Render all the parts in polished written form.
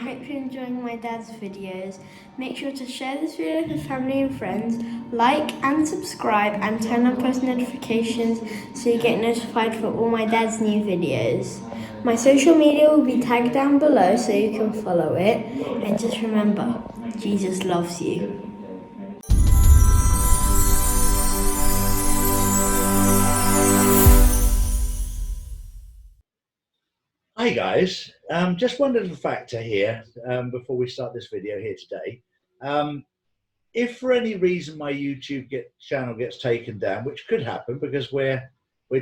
hope you're enjoying my dad's videos. Make sure to share this video with family and friends, like and subscribe, and turn on post notifications so you get notified for all my dad's new videos. My social media will be tagged down below so you can follow it. And just remember, Jesus loves you. Hi guys, just one little factor here before we start this video here today. If for any reason my YouTube channel gets taken down, which could happen because we're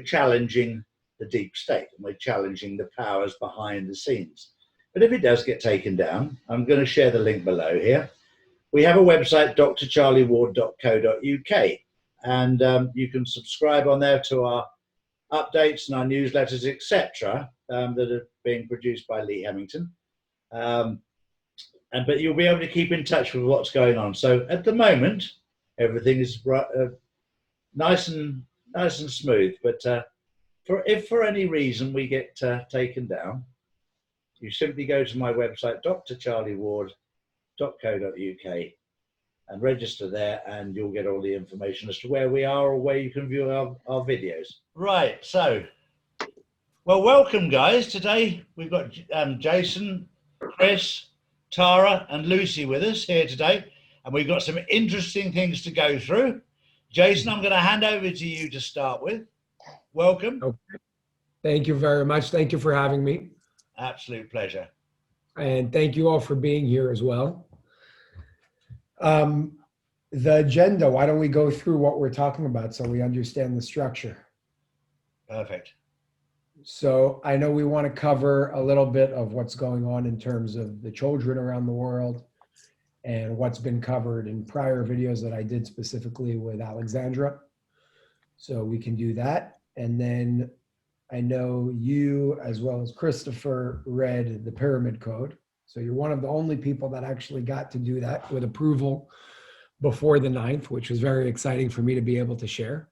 challenging the deep state and we're challenging the powers behind the scenes. But if it does get taken down, I'm going to share the link below here. We have a website, drcharlieward.co.uk, and you can subscribe on there to our updates and our newsletters, etc., that are being produced by Lee Hemington. But you'll be able to keep in touch with what's going on. So at the moment, everything is nice and smooth. But if for any reason we get taken down, you simply go to my website, drcharlieward.co.uk, and register there, and you'll get all the information as to where we are or where you can view our videos. Right, so, well, welcome guys. Today we've got Jason, Chris, Tara and Lucy with us here today, and we've got some interesting things to go through. Jason, I'm going to hand over to you to start with. Welcome. Okay. Thank you very much. Thank you for having me. Absolute pleasure. And thank you all for being here as well. The agenda, why don't we go through what we're talking about so we understand the structure? Perfect. So I know we want to cover a little bit of what's going on in terms of the children around the world and what's been covered in prior videos that I did specifically with Alexandra. So we can do that. And then I know you, as well as Christopher, read the Pyramid Code. So you're one of the only people that actually got to do that with approval before the 9th, which was very exciting for me to be able to share.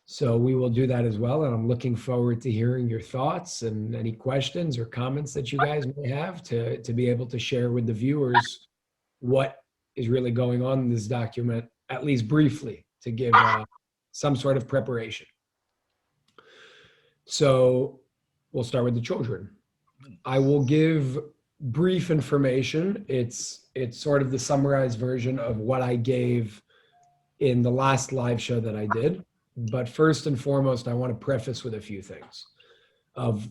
So we will do that as well. And I'm looking forward to hearing your thoughts and any questions or comments that you guys may have to be able to share with the viewers what is really going on in this document, at least briefly, to give some sort of preparation. So we'll start with the children. I will give brief information. It's sort of the summarized version of what I gave in the last live show that I did. But first and foremost, I want to preface with a few things of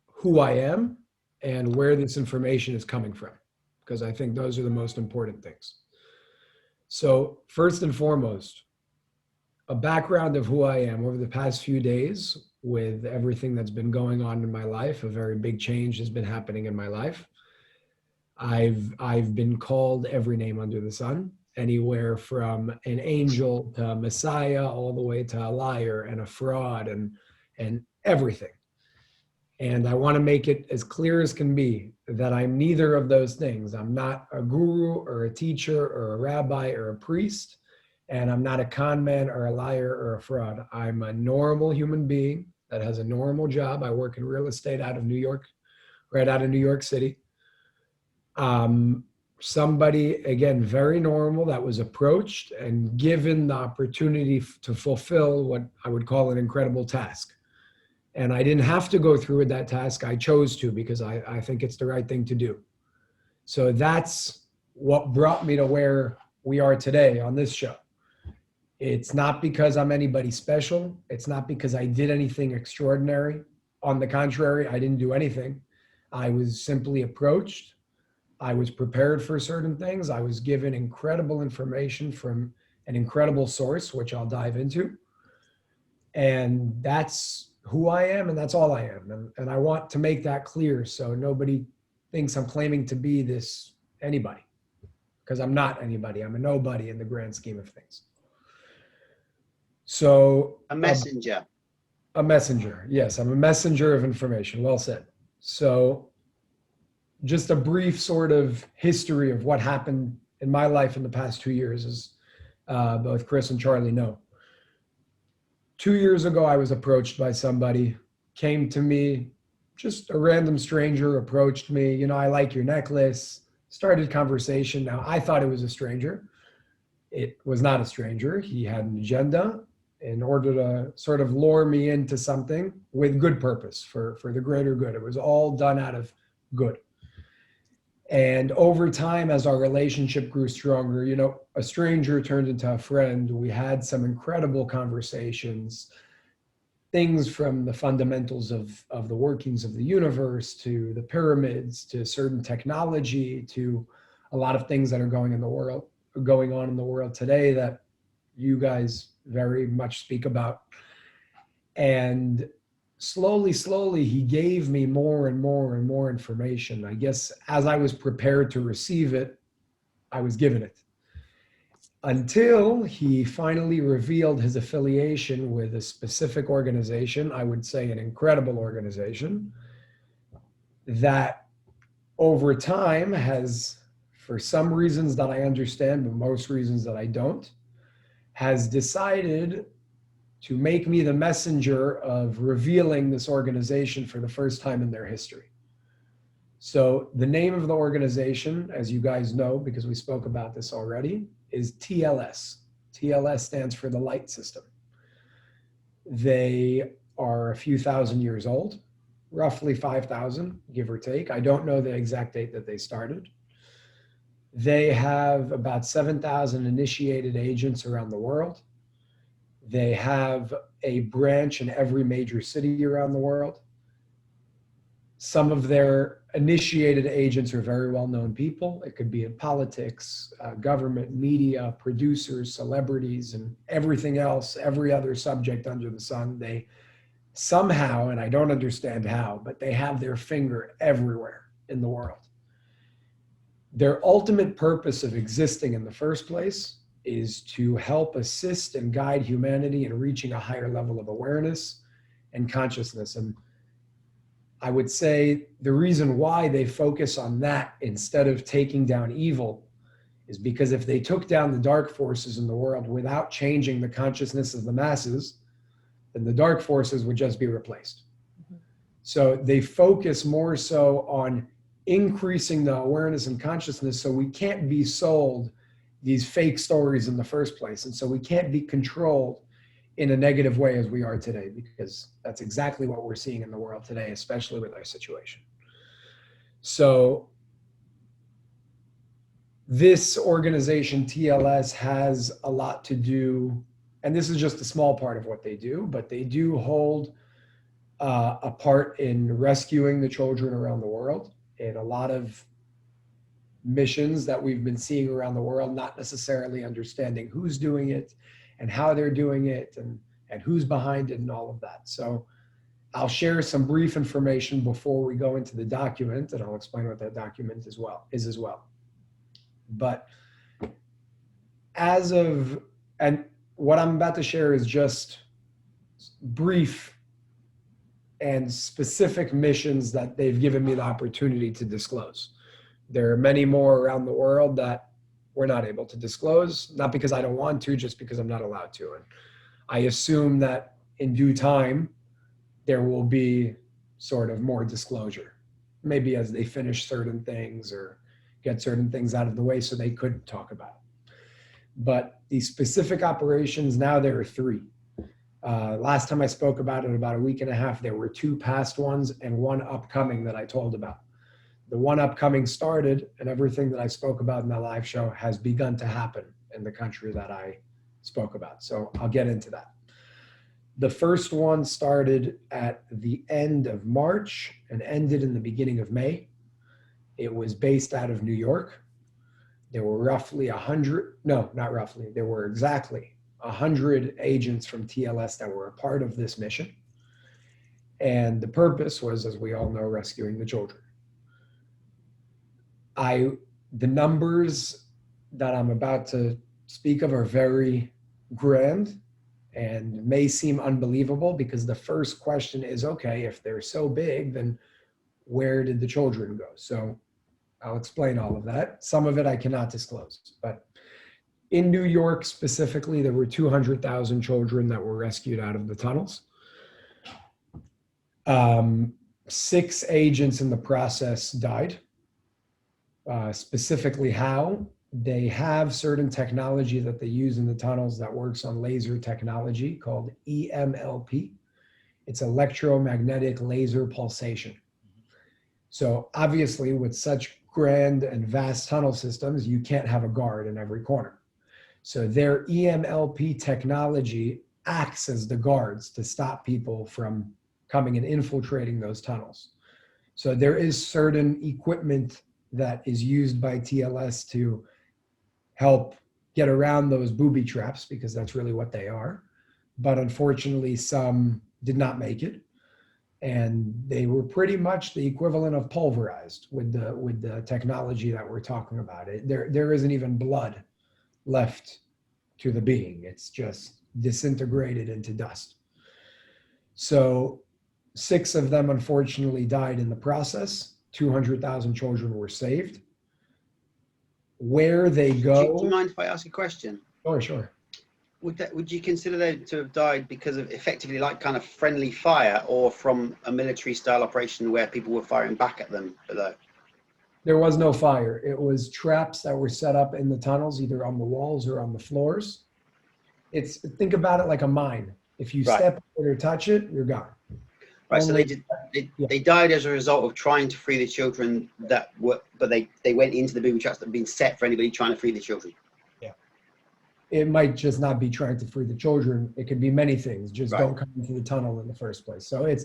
who I am and where this information is coming from, because I think those are the most important things. So first and foremost, a background of who I am over the past few days with everything that's been going on in my life. A very big change has been happening in my life. I've been called every name under the sun, anywhere from an angel to a Messiah, all the way to a liar and a fraud and everything. And I want to make it as clear as can be that I'm neither of those things. I'm not a guru or a teacher or a rabbi or a priest, and I'm not a con man or a liar or a fraud. I'm a normal human being that has a normal job. I work in real estate out of New York, right out of New York City. Somebody, again, very normal, that was approached and given the opportunity to fulfill what I would call an incredible task. And I didn't have to go through with that task. I chose to because I think it's the right thing to do. So that's what brought me to where we are today on this show. It's not because I'm anybody special. It's not because I did anything extraordinary. On the contrary, I didn't do anything. I was simply approached. I was prepared for certain things. I was given incredible information from an incredible source, which I'll dive into. And that's who I am, and that's all I am. And I want to make that clear so nobody thinks I'm claiming to be this anybody, because I'm not anybody. I'm a nobody in the grand scheme of things. So a messenger. A messenger. Yes, I'm a messenger of information. Well said. So just a brief sort of history of what happened in my life in the past 2 years, as both Chris and Charlie know. 2 years ago, I was approached by somebody, came to me, just a random stranger approached me. You know, I like your necklace. Started conversation. Now, I thought it was a stranger. It was not a stranger. He had an agenda in order to sort of lure me into something with good purpose for the greater good. It was all done out of good. And over time, as our relationship grew stronger, you know, a stranger turned into a friend. We had some incredible conversations, things from the fundamentals of the workings of the universe to the pyramids, to certain technology, to a lot of things that are going on in the world today that you guys very much speak about. And slowly, he gave me more and more information. I guess as I was prepared to receive it, I was given it. Until he finally revealed his affiliation with a specific organization, I would say an incredible organization, that over time has, for some reasons that I understand, but most reasons that I don't, has decided to make me the messenger of revealing this organization for the first time in their history. So the name of the organization, as you guys know, because we spoke about this already, is TLS. TLS stands for the Light System. They are a few thousand years old, roughly 5,000, give or take. I don't know the exact date that they started. They have about 7,000 initiated agents around the world. They have a branch in every major city around the world. Some of their initiated agents are very well-known people. It could be in politics, government, media, producers, celebrities, and everything else, every other subject under the sun. They somehow, and I don't understand how, but they have their finger everywhere in the world. Their ultimate purpose of existing in the first place is to help assist and guide humanity in reaching a higher level of awareness and consciousness. And I would say the reason why they focus on that instead of taking down evil is because if they took down the dark forces in the world without changing the consciousness of the masses, then the dark forces would just be replaced. So they focus more so on increasing the awareness and consciousness so we can't be sold these fake stories in the first place. And so we can't be controlled in a negative way as we are today, because that's exactly what we're seeing in the world today, especially with our situation. So this organization, TLS, has a lot to do, and this is just a small part of what they do, but they do hold a part in rescuing the children around the world in a lot of missions that we've been seeing around the world, not necessarily understanding who's doing it and how they're doing it and who's behind it and all of that. So I'll share some brief information before we go into the document, and I'll explain what that document is as well. But and what I'm about to share is just brief and specific missions that they've given me the opportunity to disclose. There are many more around the world that we're not able to disclose, not because I don't want to, just because I'm not allowed to. And I assume that in due time, there will be sort of more disclosure, maybe as they finish certain things or get certain things out of the way so they could talk about it. But these specific operations, now there are 3. Last time I spoke about it, about a week and a half, there were 2 past ones and 1 upcoming that I told about. The 1 upcoming started, and everything that I spoke about in that live show has begun to happen in the country that I spoke about. So I'll get into that. The first one started at the end of March and ended in the beginning of May. It was based out of New York. There were roughly 100, no, not roughly, there were exactly 100 agents from TLS that were a part of this mission. And the purpose was, as we all know, rescuing the children. The numbers that I'm about to speak of are very grand and may seem unbelievable, because the first question is, okay, if they're so big, then where did the children go? So I'll explain all of that. Some of it I cannot disclose, but in New York specifically, there were 200,000 children that were rescued out of the tunnels. 6 agents in the process died. Specifically how? They have certain technology that they use in the tunnels that works on laser technology called EMLP. It's electromagnetic laser pulsation. So obviously with such grand and vast tunnel systems, you can't have a guard in every corner. So their EMLP technology acts as the guards to stop people from coming and infiltrating those tunnels. So there is certain equipment that is used by TLS to help get around those booby traps, because that's really what they are. But unfortunately, some did not make it. And they were pretty much the equivalent of pulverized with the technology that we're talking about. There isn't even blood left to the being. It's just disintegrated into dust. So 6 of them unfortunately died in the process. 200,000 children were saved. Where they go. Do you mind if I ask a question? Sure. Would you consider them to have died because of effectively like kind of friendly fire, or from a military style operation where people were firing back at them below? There was no fire. It was traps that were set up in the tunnels, either on the walls or on the floors. Think about it like a mine. If you step on it or touch it, you're gone. Right. So they died as a result of trying to free the children but they went into the booby traps that had been set for anybody trying to free the children. Yeah. It might just not be trying to free the children. It could be many things. Just don't come into the tunnel in the first place. So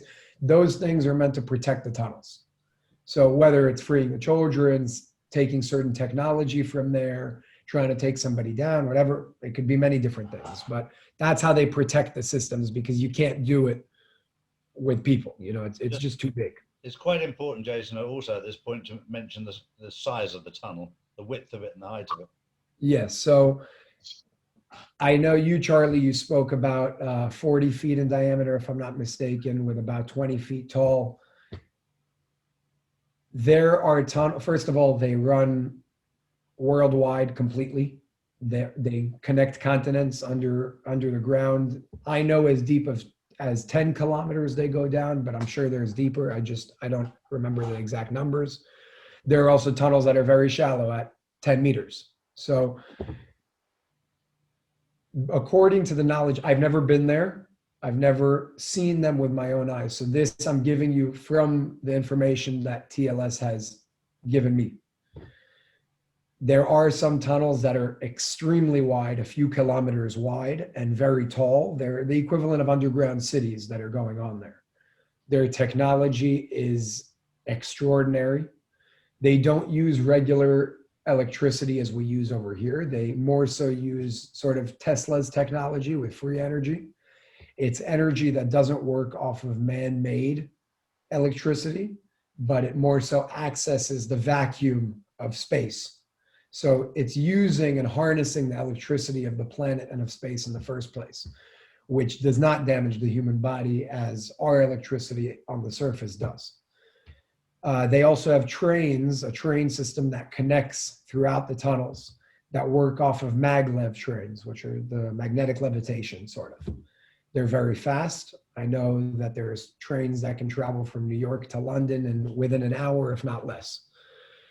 those things are meant to protect the tunnels. So whether it's freeing the children, taking certain technology from there, trying to take somebody down, whatever, it could be many different things. But that's how they protect the systems, because you can't do it with people. It's just too big. It's quite important, Jason, also at this point to mention the size of the tunnel, the width of it and the height of it. Yes. So I know you, Charlie, you spoke about 40 feet in diameter, if I'm not mistaken, with about 20 feet tall. There are first of all, they run worldwide completely. They connect continents under the ground. I know as deep as 10 kilometers they go down, but I'm sure there's deeper. I don't remember the exact numbers. There are also tunnels that are very shallow at 10 meters. So according to the knowledge, I've never been there. I've never seen them with my own eyes. So this I'm giving you from the information that TLS has given me. There are some tunnels that are extremely wide, a few kilometers wide, and very tall. They're the equivalent of underground cities that are going on there. Their technology is extraordinary. They don't use regular electricity as we use over here. They more so use sort of Tesla's technology with free energy. It's energy that doesn't work off of man-made electricity, but it more so accesses the vacuum of space. So it's using and harnessing the electricity of the planet and of space in the first place, which does not damage the human body as our electricity on the surface does. They also have a train system that connects throughout the tunnels that work off of maglev trains, which are the magnetic levitation sort of. They're very fast. I know that there's trains that can travel from New York to London in within an hour, if not less.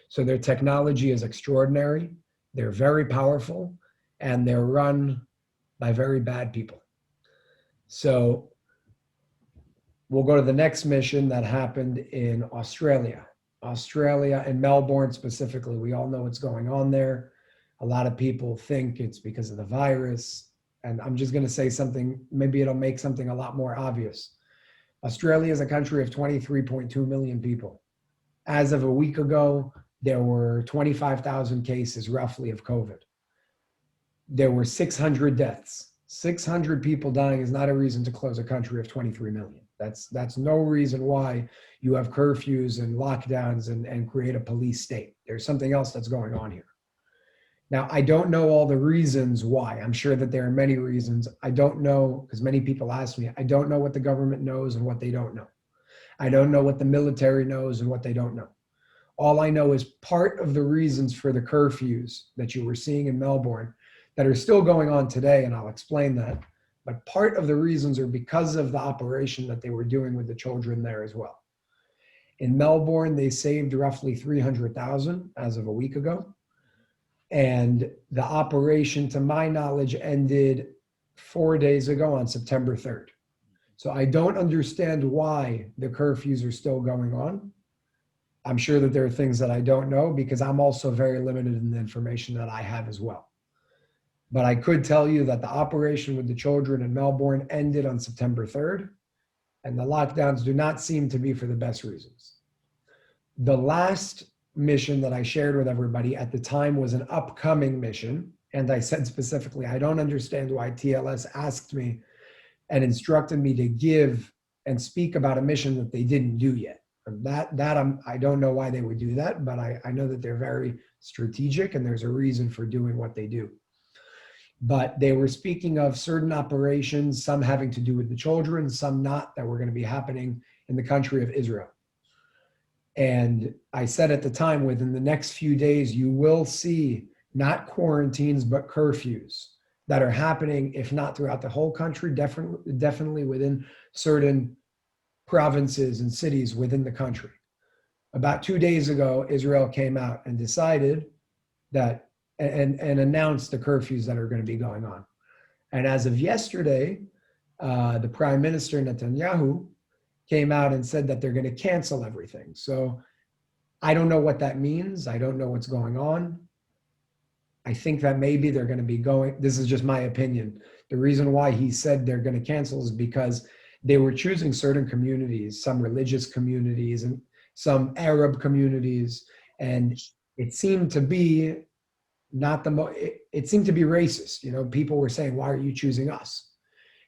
So their technology is extraordinary. They're very powerful, and they're run by very bad people. So we'll go to the next mission that happened in Australia. In Melbourne specifically. We all know what's going on there. A lot of people think it's because of the virus. And I'm just going to say something, maybe it'll make something a lot more obvious. Australia is a country of 23.2 million people. As of a week ago, there were 25,000 cases roughly of COVID. There were 600 deaths. 600 people dying is not a reason to close a country of 23 million. That's no reason why you have curfews and lockdowns and create a police state. There's something else that's going on here. Now, I don't know all the reasons why. I'm sure that there are many reasons. I don't know, because many people ask me, I don't know what the government knows and what they don't know. I don't know what the military knows and what they don't know. All I know is part of the reasons for the curfews that you were seeing in Melbourne that are still going on today, and I'll explain that, but part of the reasons are because of the operation that they were doing with the children there as well. In Melbourne, they saved roughly 300,000 as of a week ago. And the operation, to my knowledge, ended 4 days ago on September 3rd. So I don't understand why the curfews are still going on. I'm sure that there are things that I don't know because I'm also very limited in the information that I have as well. But I could tell you that the operation with the children in Melbourne ended on September 3rd, and the lockdowns do not seem to be for the best reasons. The last mission that I shared with everybody at the time was an upcoming mission. And I said specifically, I don't understand why TLS asked me and instructed me to give and speak about a mission that they didn't do yet. I don't know why they would do that, but I know that they're very strategic and there's a reason for doing what they do. But they were speaking of certain operations, some having to do with the children, some not, that were going to be happening in the country of Israel. And I said at the time, within the next few days, you will see not quarantines, but curfews that are happening, if not throughout the whole country, definitely within certain provinces and cities within the country. About 2 days ago, Israel came out and decided that and announced the curfews that are going to be going on. And as of yesterday, the Prime Minister Netanyahu came out and said that they're going to cancel everything. So I don't know what that means. I don't know what's going on. I think that maybe they're going to be going, this is just my opinion. The reason why he said they're going to cancel is because they were choosing certain communities, some religious communities and some Arab communities. And it seemed to be it seemed to be racist. You know, people were saying, why are you choosing us?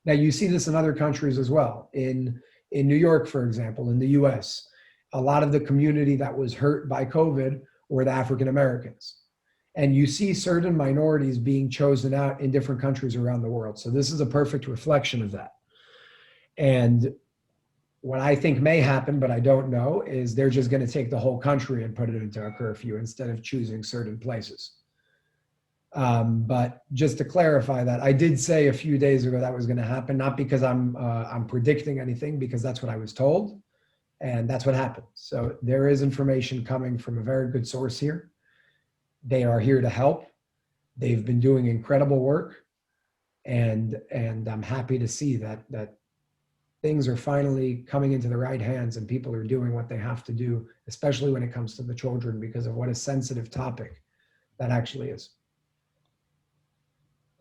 Now you see this in other countries as well. In New York, for example, in the US, a lot of the community that was hurt by COVID were the African Americans. And you see certain minorities being chosen out in different countries around the world. So this is a perfect reflection of that. And what I think may happen, but I don't know, is they're just going to take the whole country and put it into a curfew instead of choosing certain places. But just to clarify that, I did say a few days ago that was going to happen, not because I'm predicting anything, because that's what I was told, and that's what happened. So there is information coming from a very good source here. They are here to help. They've been doing incredible work, and I'm happy to see that things are finally coming into the right hands and people are doing what they have to do, especially when it comes to the children, because of what a sensitive topic that actually is.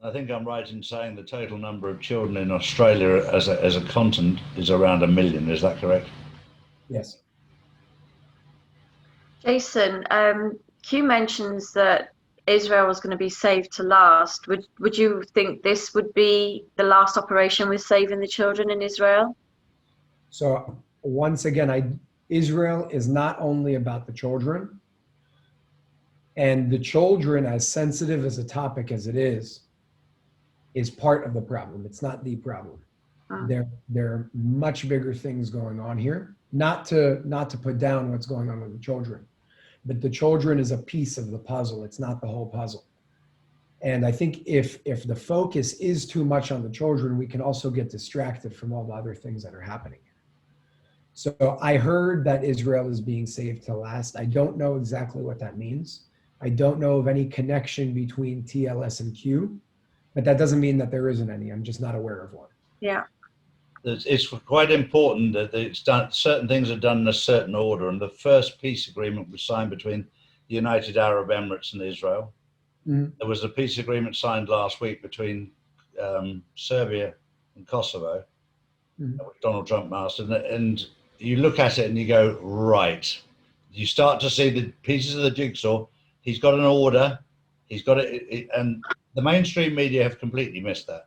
I think I'm right in saying the total number of children in Australia as a continent is around 1 million. Is that correct? Yes. Jason, Q mentions that Israel was going to be saved to last. Would you think this would be the last operation with saving the children in Israel? So once again, Israel is not only about the children, and the children, as sensitive as a topic as it is part of the problem. It's not the problem. There are much bigger things going on here. Not to put down what's going on with the children, but the children is a piece of the puzzle. It's not the whole puzzle. And I think if the focus is too much on the children, we can also get distracted from all the other things that are happening. So I heard that Israel is being saved to last. I don't know exactly what that means. I don't know of any connection between TLS and Q, but that doesn't mean that there isn't any. I'm just not aware of one. Yeah. It's quite important that it's done. Certain things are done in a certain order, and the first peace agreement was signed between the United Arab Emirates and Israel. Mm-hmm. There was a peace agreement signed last week between Serbia and Kosovo, mm-hmm. Which Donald Trump mastered. And you look at it and you go, right. You start to see the pieces of the jigsaw. He's got an order. He's got it, and the mainstream media have completely missed that.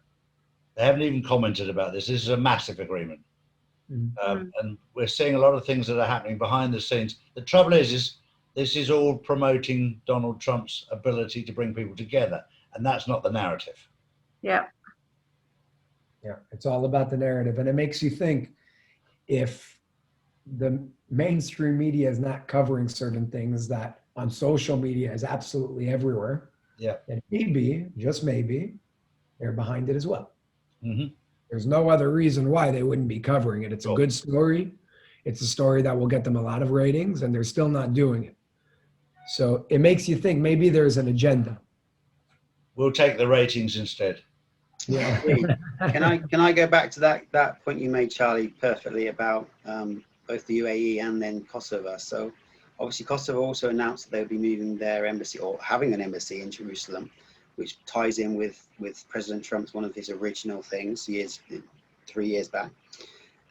They haven't even commented about this. This is a massive agreement. Mm-hmm. And we're seeing a lot of things that are happening behind the scenes. The trouble is this is all promoting Donald Trump's ability to bring people together. And that's not the narrative. Yeah. Yeah, it's all about the narrative. And it makes you think, if the mainstream media is not covering certain things that on social media is absolutely everywhere, yeah, then maybe, just maybe, they're behind it as well. Mm-hmm. There's no other reason why they wouldn't be covering it. It's a good story. It's a story that will get them a lot of ratings, and they're still not doing it. So it makes you think maybe there's an agenda. We'll take the ratings instead. Yeah. Can I go back to that point you made, Charlie, perfectly about both the UAE and then Kosovo? So obviously Kosovo also announced that they'll be moving their embassy, or having an embassy in Jerusalem, which ties in with President Trump's, one of his original things 3 years back.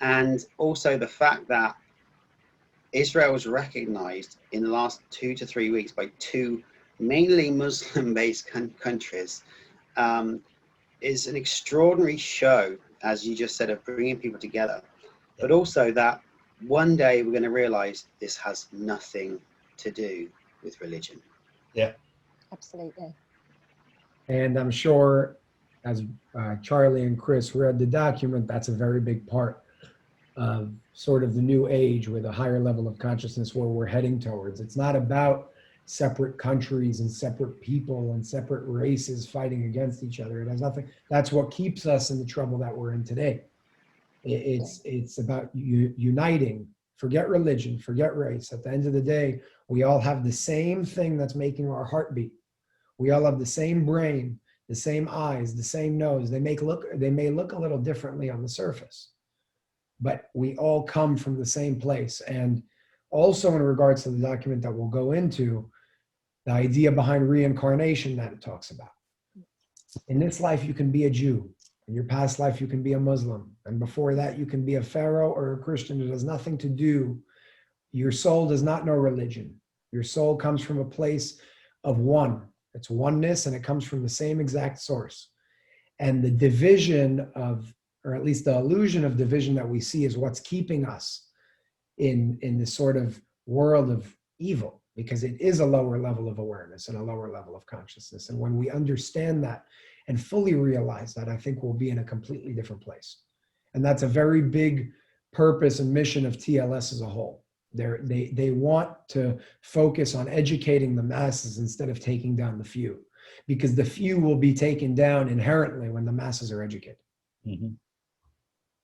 And also the fact that Israel was recognized in the last 2 to 3 weeks by two mainly Muslim-based countries is an extraordinary show, as you just said, of bringing people together. But also that one day we're going to realize this has nothing to do with religion. Yeah, Absolutely. And I'm sure as Charlie and Chris read the document, that's a very big part of sort of the new age with a higher level of consciousness where we're heading towards. It's not about separate countries and separate people and separate races fighting against each other. It has nothing. That's what keeps us in the trouble that we're in today. It's about uniting. Forget religion, forget race. At the end of the day, we all have the same thing that's making our heart beat. We all have the same brain, the same eyes, the same nose. They may look a little differently on the surface, but we all come from the same place. And also in regards to the document that we'll go into, the idea behind reincarnation that it talks about. In this life, you can be a Jew. In your past life, you can be a Muslim. And before that, you can be a Pharaoh or a Christian. It has nothing to do. Your soul does not know religion. Your soul comes from a place of one. It's oneness, and it comes from the same exact source. And the division of, or at least the illusion of division that we see, is what's keeping us in this sort of world of evil, because it is a lower level of awareness and a lower level of consciousness. And when we understand that and fully realize that, I think we'll be in a completely different place. And that's a very big purpose and mission of TLS as a whole. They want to focus on educating the masses instead of taking down the few, because the few will be taken down inherently when the masses are educated. Mm-hmm.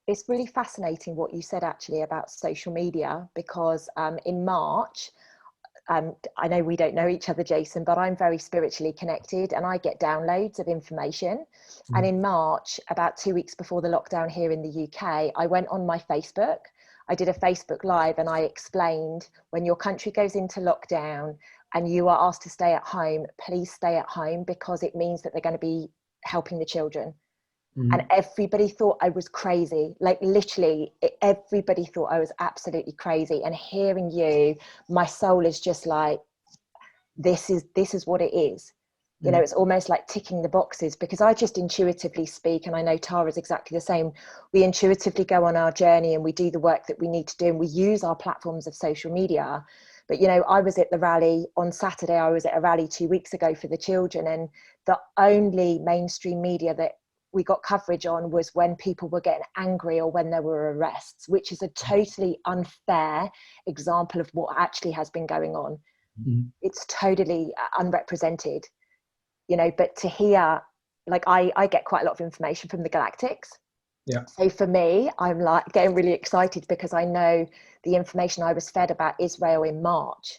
It's really fascinating what you said actually about social media, because in March, I know we don't know each other, Jason, but I'm very spiritually connected and I get downloads of information. Mm-hmm. And in March, about 2 weeks before the lockdown here in the UK, I went on my Facebook. I did a Facebook Live and I explained, when your country goes into lockdown and you are asked to stay at home, please stay at home, because it means that they're going to be helping the children. Mm-hmm. And everybody thought I was crazy. Like literally everybody thought I was absolutely crazy. And hearing you, my soul is just like, this is what it is. You know, it's almost like ticking the boxes, because I just intuitively speak, and I know Tara's exactly the same. We intuitively go on our journey and we do the work that we need to do, and we use our platforms of social media. But, you know, I was at the rally on Saturday. I was at a rally 2 weeks ago for the children, and the only mainstream media that we got coverage on was when people were getting angry or when there were arrests, which is a totally unfair example of what actually has been going on. Mm-hmm. It's totally unrepresented. You know, but to hear, like I get quite a lot of information from the Galactics. Yeah. So for me, I'm like getting really excited because I know the information I was fed about Israel in March.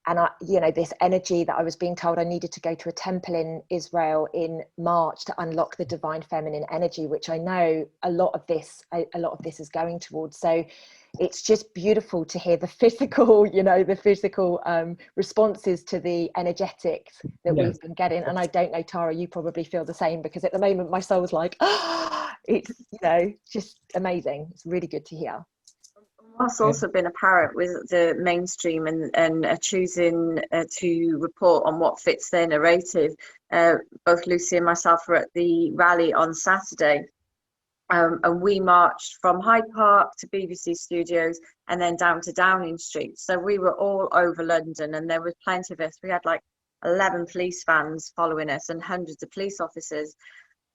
And I, you know, this energy that I was being told I needed to go to a temple in Israel in March to unlock the divine feminine energy, which I know a lot of this is going towards. So it's just beautiful to hear the physical, you know, responses to the energetics that we've been getting. And I don't know, Tara, you probably feel the same, because at the moment my soul's like, it's, you know, just amazing. It's really good to hear. What's also been apparent with the mainstream and choosing to report on what fits their narrative. Both Lucy and myself were at the rally on Saturday, and we marched from Hyde Park to BBC Studios and then down to Downing Street. So we were all over London, and there was plenty of us. We had like 11 police vans following us and hundreds of police officers.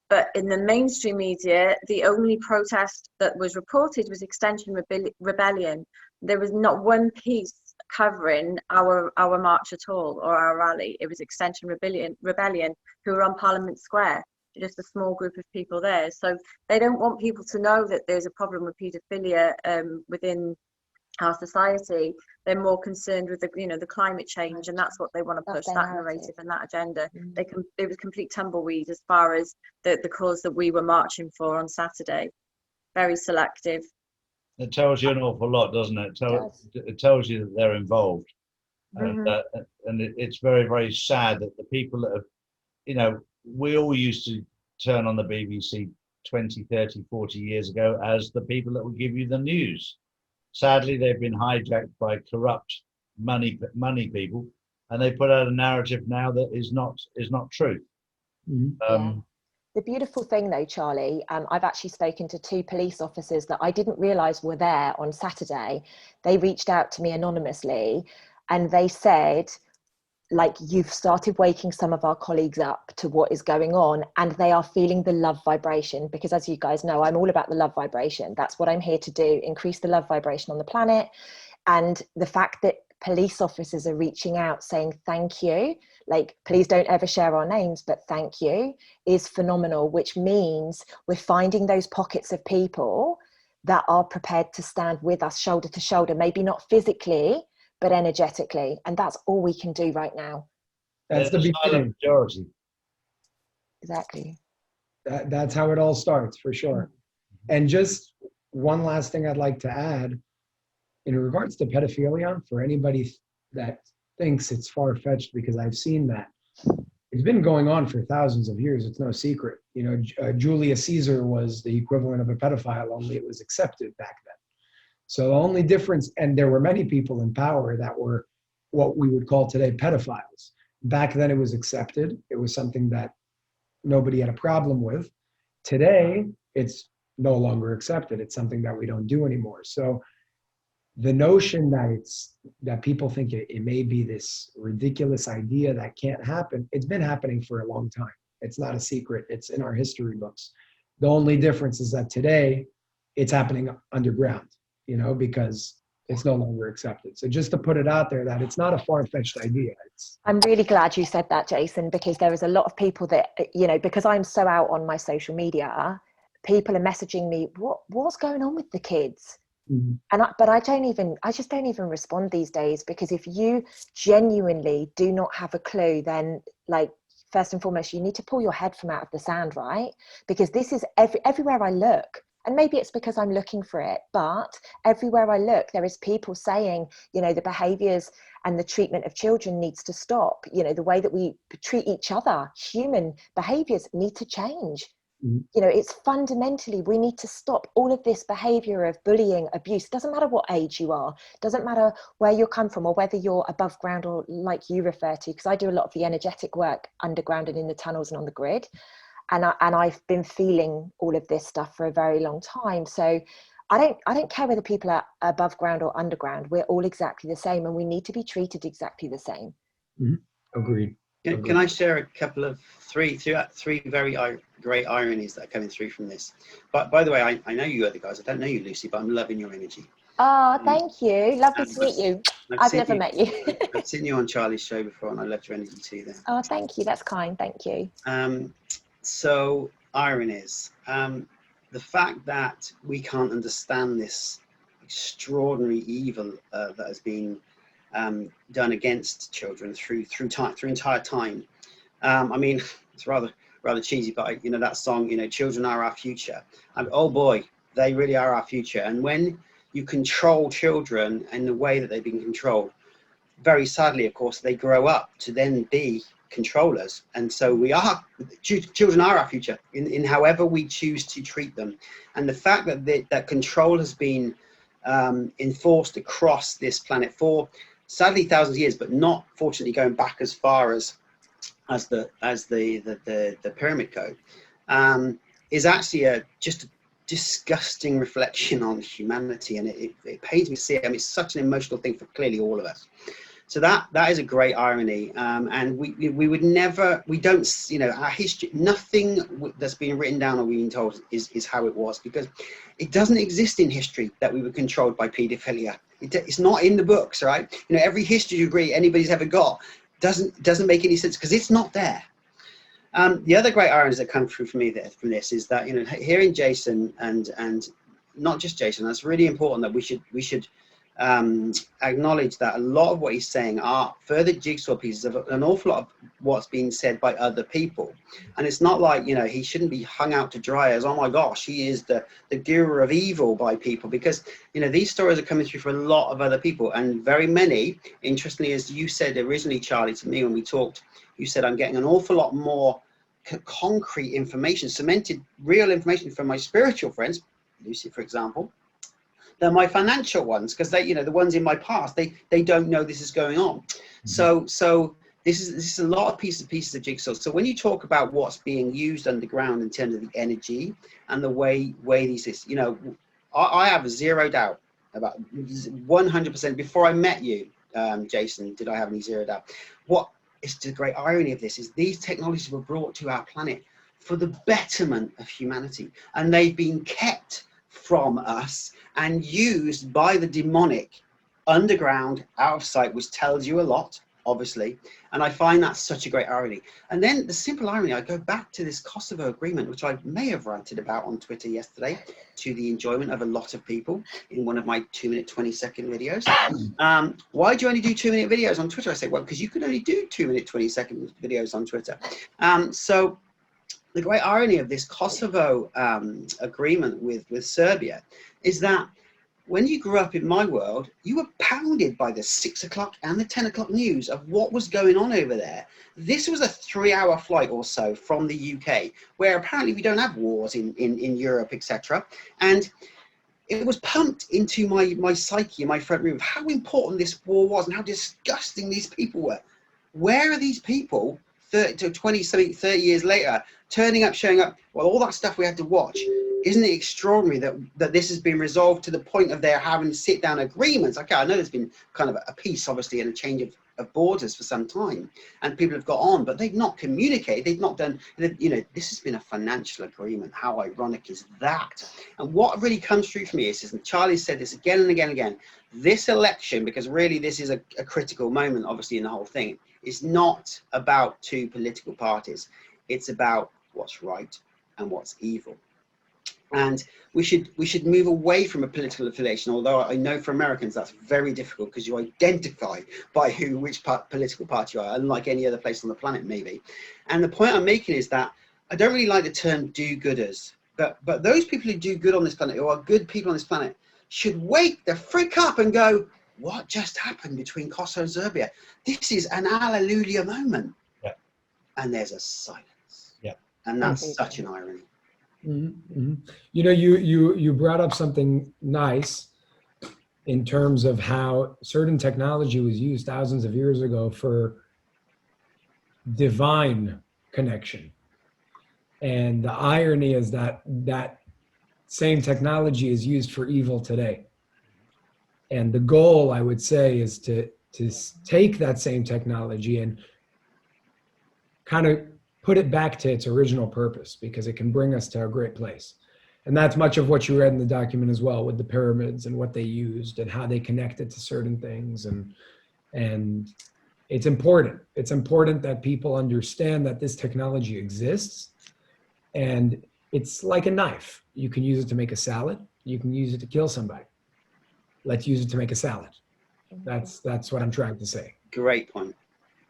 But in the mainstream media, the only protest that was reported was Extinction Rebellion. There was not one piece covering our march at all, or our rally. It was Extinction Rebellion who were on Parliament Square. just a small group of people there. So they don't want people to know that there's a problem with paedophilia within our society. They're more concerned with the climate change, and that's what they want to push, that narrative and that agenda. It was complete tumbleweed as far as the cause that we were marching for on Saturday. Very selective. It tells you an awful lot, doesn't it? It tells you that they're involved. And it's very, very sad that the people that have, we all used to turn on the BBC 20, 30, 40 years ago as the people that would give you the news. Sadly, they've been hijacked by corrupt money people, and they put out a narrative now that is not truth. The beautiful thing though, Charlie, I've actually spoken to 2 police officers that I didn't realise were there on Saturday. They reached out to me anonymously, and they said, like, you've started waking some of our colleagues up to what is going on, and they are feeling the love vibration, because as you guys know, I'm all about the love vibration. That's what I'm here to do, increase the love vibration on the planet. And the fact that police officers are reaching out saying thank you, like, please don't ever share our names, but thank you, is phenomenal, which means we're finding those pockets of people that are prepared to stand with us shoulder to shoulder, maybe not physically, but energetically. And that's all we can do right now. That's the beginning. Majority. Exactly. That's how it all starts, for sure. And just one last thing I'd like to add, in regards to pedophilia, for anybody that thinks it's far-fetched, because I've seen that, it's been going on for thousands of years. It's no secret. Julius Caesar was the equivalent of a pedophile, only it was accepted back then. So the only difference, and there were many people in power that were what we would call today pedophiles. Back then it was accepted. It was something that nobody had a problem with. Today, it's no longer accepted. It's something that we don't do anymore. So the notion that people think it may be this ridiculous idea that can't happen, it's been happening for a long time. It's not a secret. It's in our history books. The only difference is that today it's happening underground, because it's no longer accepted. So just to put it out there that it's not a far-fetched idea. I'm really glad you said that, Jason, because there is a lot of people that, because I'm so out on my social media, people are messaging me, what's going on with the kids? But I just don't even respond these days, because if you genuinely do not have a clue, then, like, first and foremost, you need to pull your head from out of the sand, right? Because this is everywhere I look. And maybe it's because I'm looking for it, but everywhere I look, there is people saying, the behaviours and the treatment of children needs to stop. The way that we treat each other, human behaviours need to change. It's fundamentally, we need to stop all of this behaviour of bullying, abuse. Doesn't matter what age you are, doesn't matter where you come from, or whether you're above ground or, like you refer to, because I do a lot of the energetic work underground and in the tunnels and on the grid. And I've been feeling all of this stuff for a very long time. So I don't care whether people are above ground or underground. We're all exactly the same, and we need to be treated exactly the same. Agreed. Can I share a couple of three very great ironies that are coming through from this? But by the way, I know you other guys. I don't know you, Lucy, but I'm loving your energy. Oh, thank you. Lovely to meet you. I've never met you. I've seen you on Charlie's show before, and I loved your energy too there. Oh, thank you. That's kind. Thank you. So ironies, the fact that we can't understand this extraordinary evil that has been done against children through entire time. I mean, it's rather cheesy, but that song, children are our future. Oh boy, they really are our future. And when you control children in the way that they've been controlled, very sadly, of course, they grow up to then be controllers. And so children are our future in however we choose to treat them. And the fact that control has been enforced across this planet for sadly thousands of years, but not fortunately going back as far as the pyramid code, is actually just a disgusting reflection on humanity. And it pains me to see it. I mean, it's such an emotional thing for clearly all of us. So that is a great irony, and we would never, we don't, our history, nothing that's been written down or we've been told is how it was, because it doesn't exist in history that we were controlled by paedophilia. It's not in the books, right? Every history degree anybody's ever got doesn't make any sense, because it's not there. The other great ironies that come through for me from this is that, you know, hearing Jason and not just Jason, that's really important that we should acknowledge that a lot of what he's saying are further jigsaw pieces of an awful lot of what's being said by other people. And it's not like, you know, he shouldn't be hung out to dry as, oh my gosh, he is the guru of evil by people, because, you know, these stories are coming through for a lot of other people, and very many, interestingly, as you said originally, Charlie, to me when we talked, you said, I'm getting an awful lot more concrete information, cemented real information from my spiritual friends, Lucy, for example, than my financial ones, because they, you know, the ones in my past, they don't know this is going on. Mm-hmm. So this is a lot of pieces of jigsaw. So when you talk about what's being used underground in terms of the energy and the way these, you know, I have zero doubt about 100% before I met you, Jason, did I have any zero doubt? What is the great irony of this is these technologies were brought to our planet for the betterment of humanity, and they've been kept from us and used by the demonic underground, out of sight, which tells you a lot, obviously. And I find that such a great irony. And then the simple irony, I go back to this Kosovo agreement, which I may have ranted about on Twitter yesterday, to the enjoyment of a lot of people in one of my 2-minute 20-second videos. Why do you only do 2-minute videos on Twitter? I say, well, because you can only do 2-minute 20-second videos on Twitter. So the great irony of this Kosovo agreement with Serbia is that when you grew up in my world, you were pounded by the 6 o'clock and the 10 o'clock news of what was going on over there. This was a 3-hour flight or so from the UK, where apparently we don't have wars in Europe, etc. And it was pumped into my psyche, my front room, of how important this war was and how disgusting these people were. Where are these people 30 to 20, something 30 years later, turning up, showing up? Well, all that stuff we had to watch. Isn't it extraordinary that this has been resolved to the point of their having sit-down agreements? Okay, I know there's been kind of a peace, obviously, and a change of borders for some time, and people have got on, but they've not communicated. They've not done, you know, this has been a financial agreement. How ironic is that? And what really comes through for me is, and Charlie said this again and again and again, this election, because really this is a critical moment, obviously, in the whole thing, is not about two political parties. It's about what's right and what's evil. And we should move away from a political affiliation, although I know for Americans that's very difficult because you identify by which political party you are, unlike any other place on the planet maybe. And the point I'm making is that I don't really like the term do-gooders, but those people who do good on this planet, who are good people on this planet, should wake the frick up and go, what just happened between Kosovo and Serbia? This is an hallelujah moment. Yeah. And there's a silence. Yeah. And that's such an irony. Mm-hmm. Mm-hmm. You know, you brought up something nice in terms of how certain technology was used thousands of years ago for divine connection. And the irony is that that same technology is used for evil today. And the goal, I would say, is to take that same technology and kind of put it back to its original purpose, because it can bring us to a great place. And that's much of what you read in the document as well, with the pyramids and what they used and how they connected to certain things. And it's important. It's important that people understand that this technology exists, and it's like a knife. You can use it to make a salad. You can use it to kill somebody. Let's use it to make a salad. That's what I'm trying to say. Great point.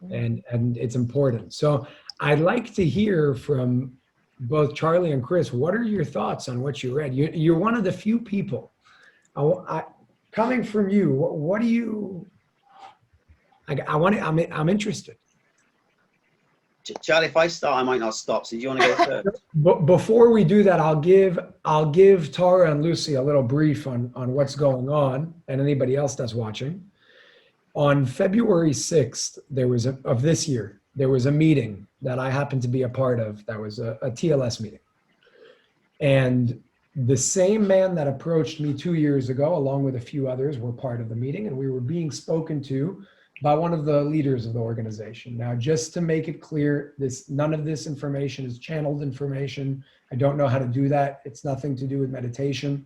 And it's important. So I'd like to hear from both Charlie and Chris. What are your thoughts on what you read? You're one of the few people. Coming from you, what do you? I'm interested. Charlie, if I start, I might not stop. So do you want to go first? But before we do that, I'll give Tara and Lucy a little brief on what's going on, and anybody else that's watching. On February 6th, of this year, there was a meeting that I happened to be a part of. That was a TLS meeting. And the same man that approached me 2 years ago, along with a few others, were part of the meeting, and we were being spoken to by one of the leaders of the organization. Now, just to make it clear, none of this information is channeled information. I don't know how to do that. It's nothing to do with meditation.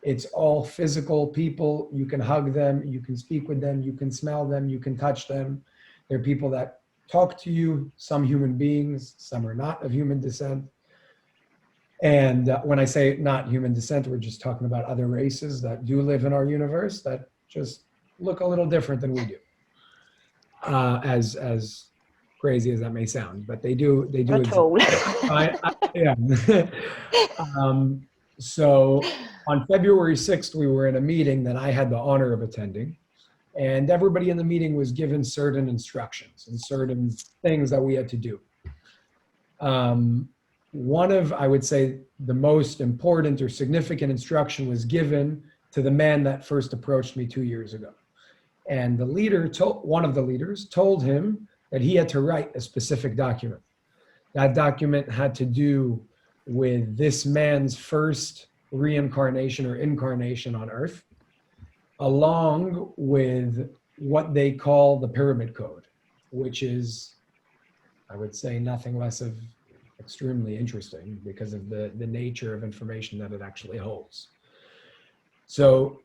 It's all physical people. You can hug them, you can speak with them, you can smell them, you can touch them. They're people that talk to you, some human beings, some are not of human descent. And when I say not human descent, we're just talking about other races that do live in our universe that just look a little different than we do. As crazy as that may sound, but they do At all. yeah. So on February 6th, we were in a meeting that I had the honor of attending, and everybody in the meeting was given certain instructions and certain things that we had to do. One of, I would say, the most important or significant instruction was given to the man that first approached me 2 years ago. And the leader one of the leaders told him that he had to write a specific document. That document had to do with this man's first reincarnation or incarnation on Earth, along with what they call the pyramid code, which is, I would say, nothing less of extremely interesting because of the nature of information that it actually holds. So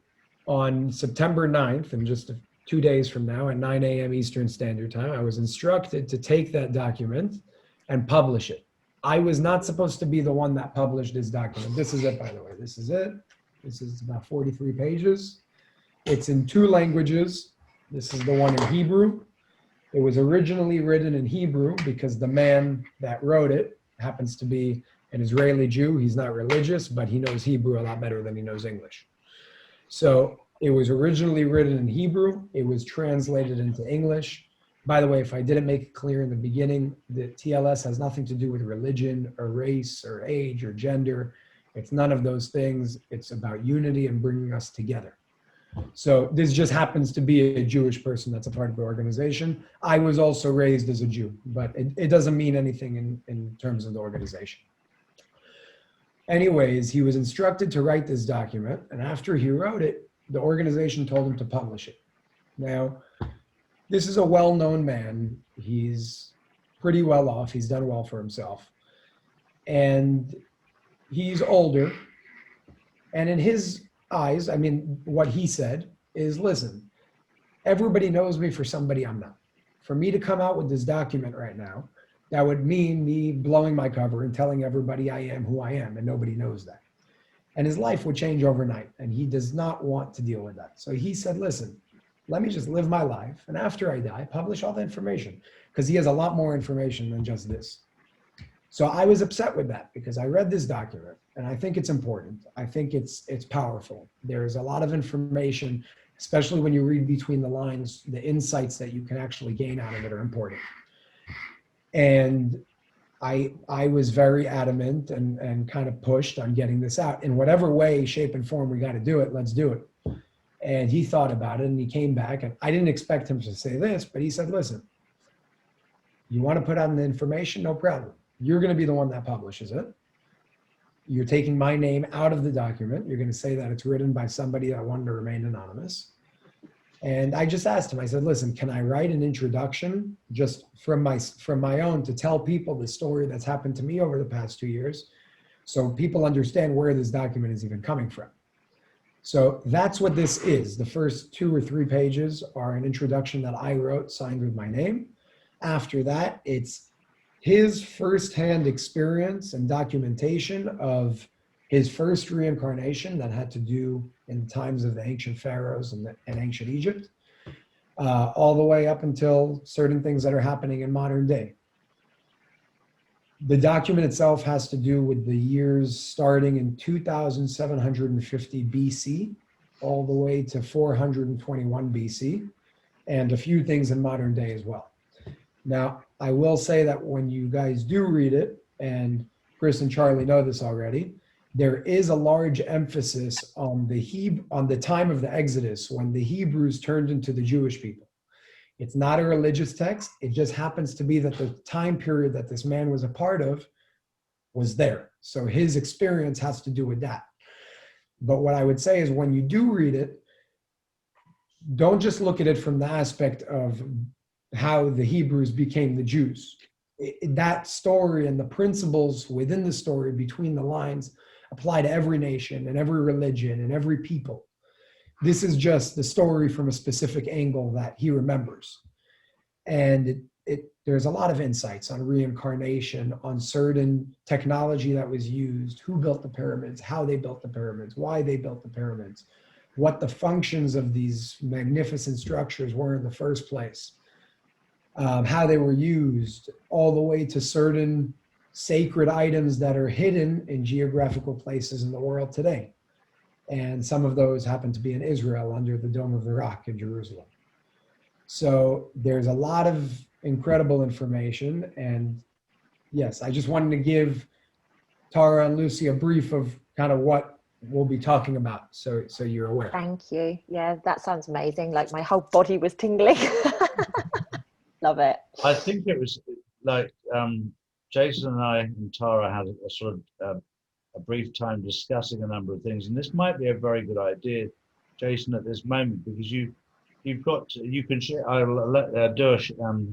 on September 9th, and just 2 days from now at 9 a.m. Eastern Standard Time, I was instructed to take that document and publish it. I was not supposed to be the one that published this document. This is it, by the way. This is it. This is about 43 pages. It's in 2 languages. This is the one in Hebrew. It was originally written in Hebrew because the man that wrote it happens to be an Israeli Jew. He's not religious, but he knows Hebrew a lot better than he knows English. So it was originally written in Hebrew. It was translated into English. By the way, if I didn't make it clear in the beginning, the TLS has nothing to do with religion or race or age or gender. It's none of those things. It's about unity and bringing us together. So this just happens to be a Jewish person that's a part of the organization. I was also raised as a Jew, but it doesn't mean anything in terms of the organization. Anyways, he was instructed to write this document, and after he wrote it, the organization told him to publish it. Now, this is a well-known man. He's pretty well off. He's done well for himself. And he's older. And in his eyes, I mean, what he said is, listen, everybody knows me for somebody I'm not. For me to come out with this document right now, that would mean me blowing my cover and telling everybody I am who I am, and nobody knows that. And his life would change overnight, and he does not want to deal with that. So he said, listen, let me just live my life, and after I die, publish all the information, because he has a lot more information than just this. So I was upset with that because I read this document, and I think it's important. I think it's powerful. There's a lot of information, especially when you read between the lines, the insights that you can actually gain out of it are important. And I was very adamant and kind of pushed on getting this out. In whatever way, shape, and form we got to do it, let's do it. And he thought about it, and he came back, and I didn't expect him to say this, but he said, listen, you want to put out the information? No problem. You're going to be the one that publishes it. You're taking my name out of the document. You're going to say that it's written by somebody that wanted to remain anonymous. And I just asked him, I said, listen, can I write an introduction just from my own to tell people the story that's happened to me over the past 2 years so people understand where this document is even coming from? So that's what this is. The first 2 or 3 pages are an introduction that I wrote, signed with my name. After that, it's his firsthand experience and documentation of his first reincarnation that had to do in the times of the ancient pharaohs and ancient Egypt, all the way up until certain things that are happening in modern day. The document itself has to do with the years starting in 2750 BC, all the way to 421 BC, and a few things in modern day as well. Now, I will say that when you guys do read it, and Chris and Charlie know this already, there is a large emphasis on the time of the Exodus when the Hebrews turned into the Jewish people. It's not a religious text. It just happens to be that the time period that this man was a part of was there. So his experience has to do with that. But what I would say is when you do read it, don't just look at it from the aspect of how the Hebrews became the Jews. That story and the principles within the story between the lines apply to every nation and every religion and every people. This is just the story from a specific angle that he remembers. And there's a lot of insights on reincarnation, on certain technology that was used, who built the pyramids, how they built the pyramids, why they built the pyramids, what the functions of these magnificent structures were in the first place, how they were used, all the way to certain sacred items that are hidden in geographical places in the world today. And some of those happen to be in Israel under the Dome of the Rock in Jerusalem. So there's a lot of incredible information. And yes, I just wanted to give Tara and Lucy a brief of kind of what we'll be talking about, so you're aware. Thank you. Yeah, that sounds amazing. Like my whole body was tingling. Love it. I think it was like Jason and I and Tara had a sort of a brief time discussing a number of things, and this might be a very good idea, Jason, at this moment, because you can share. I'll do a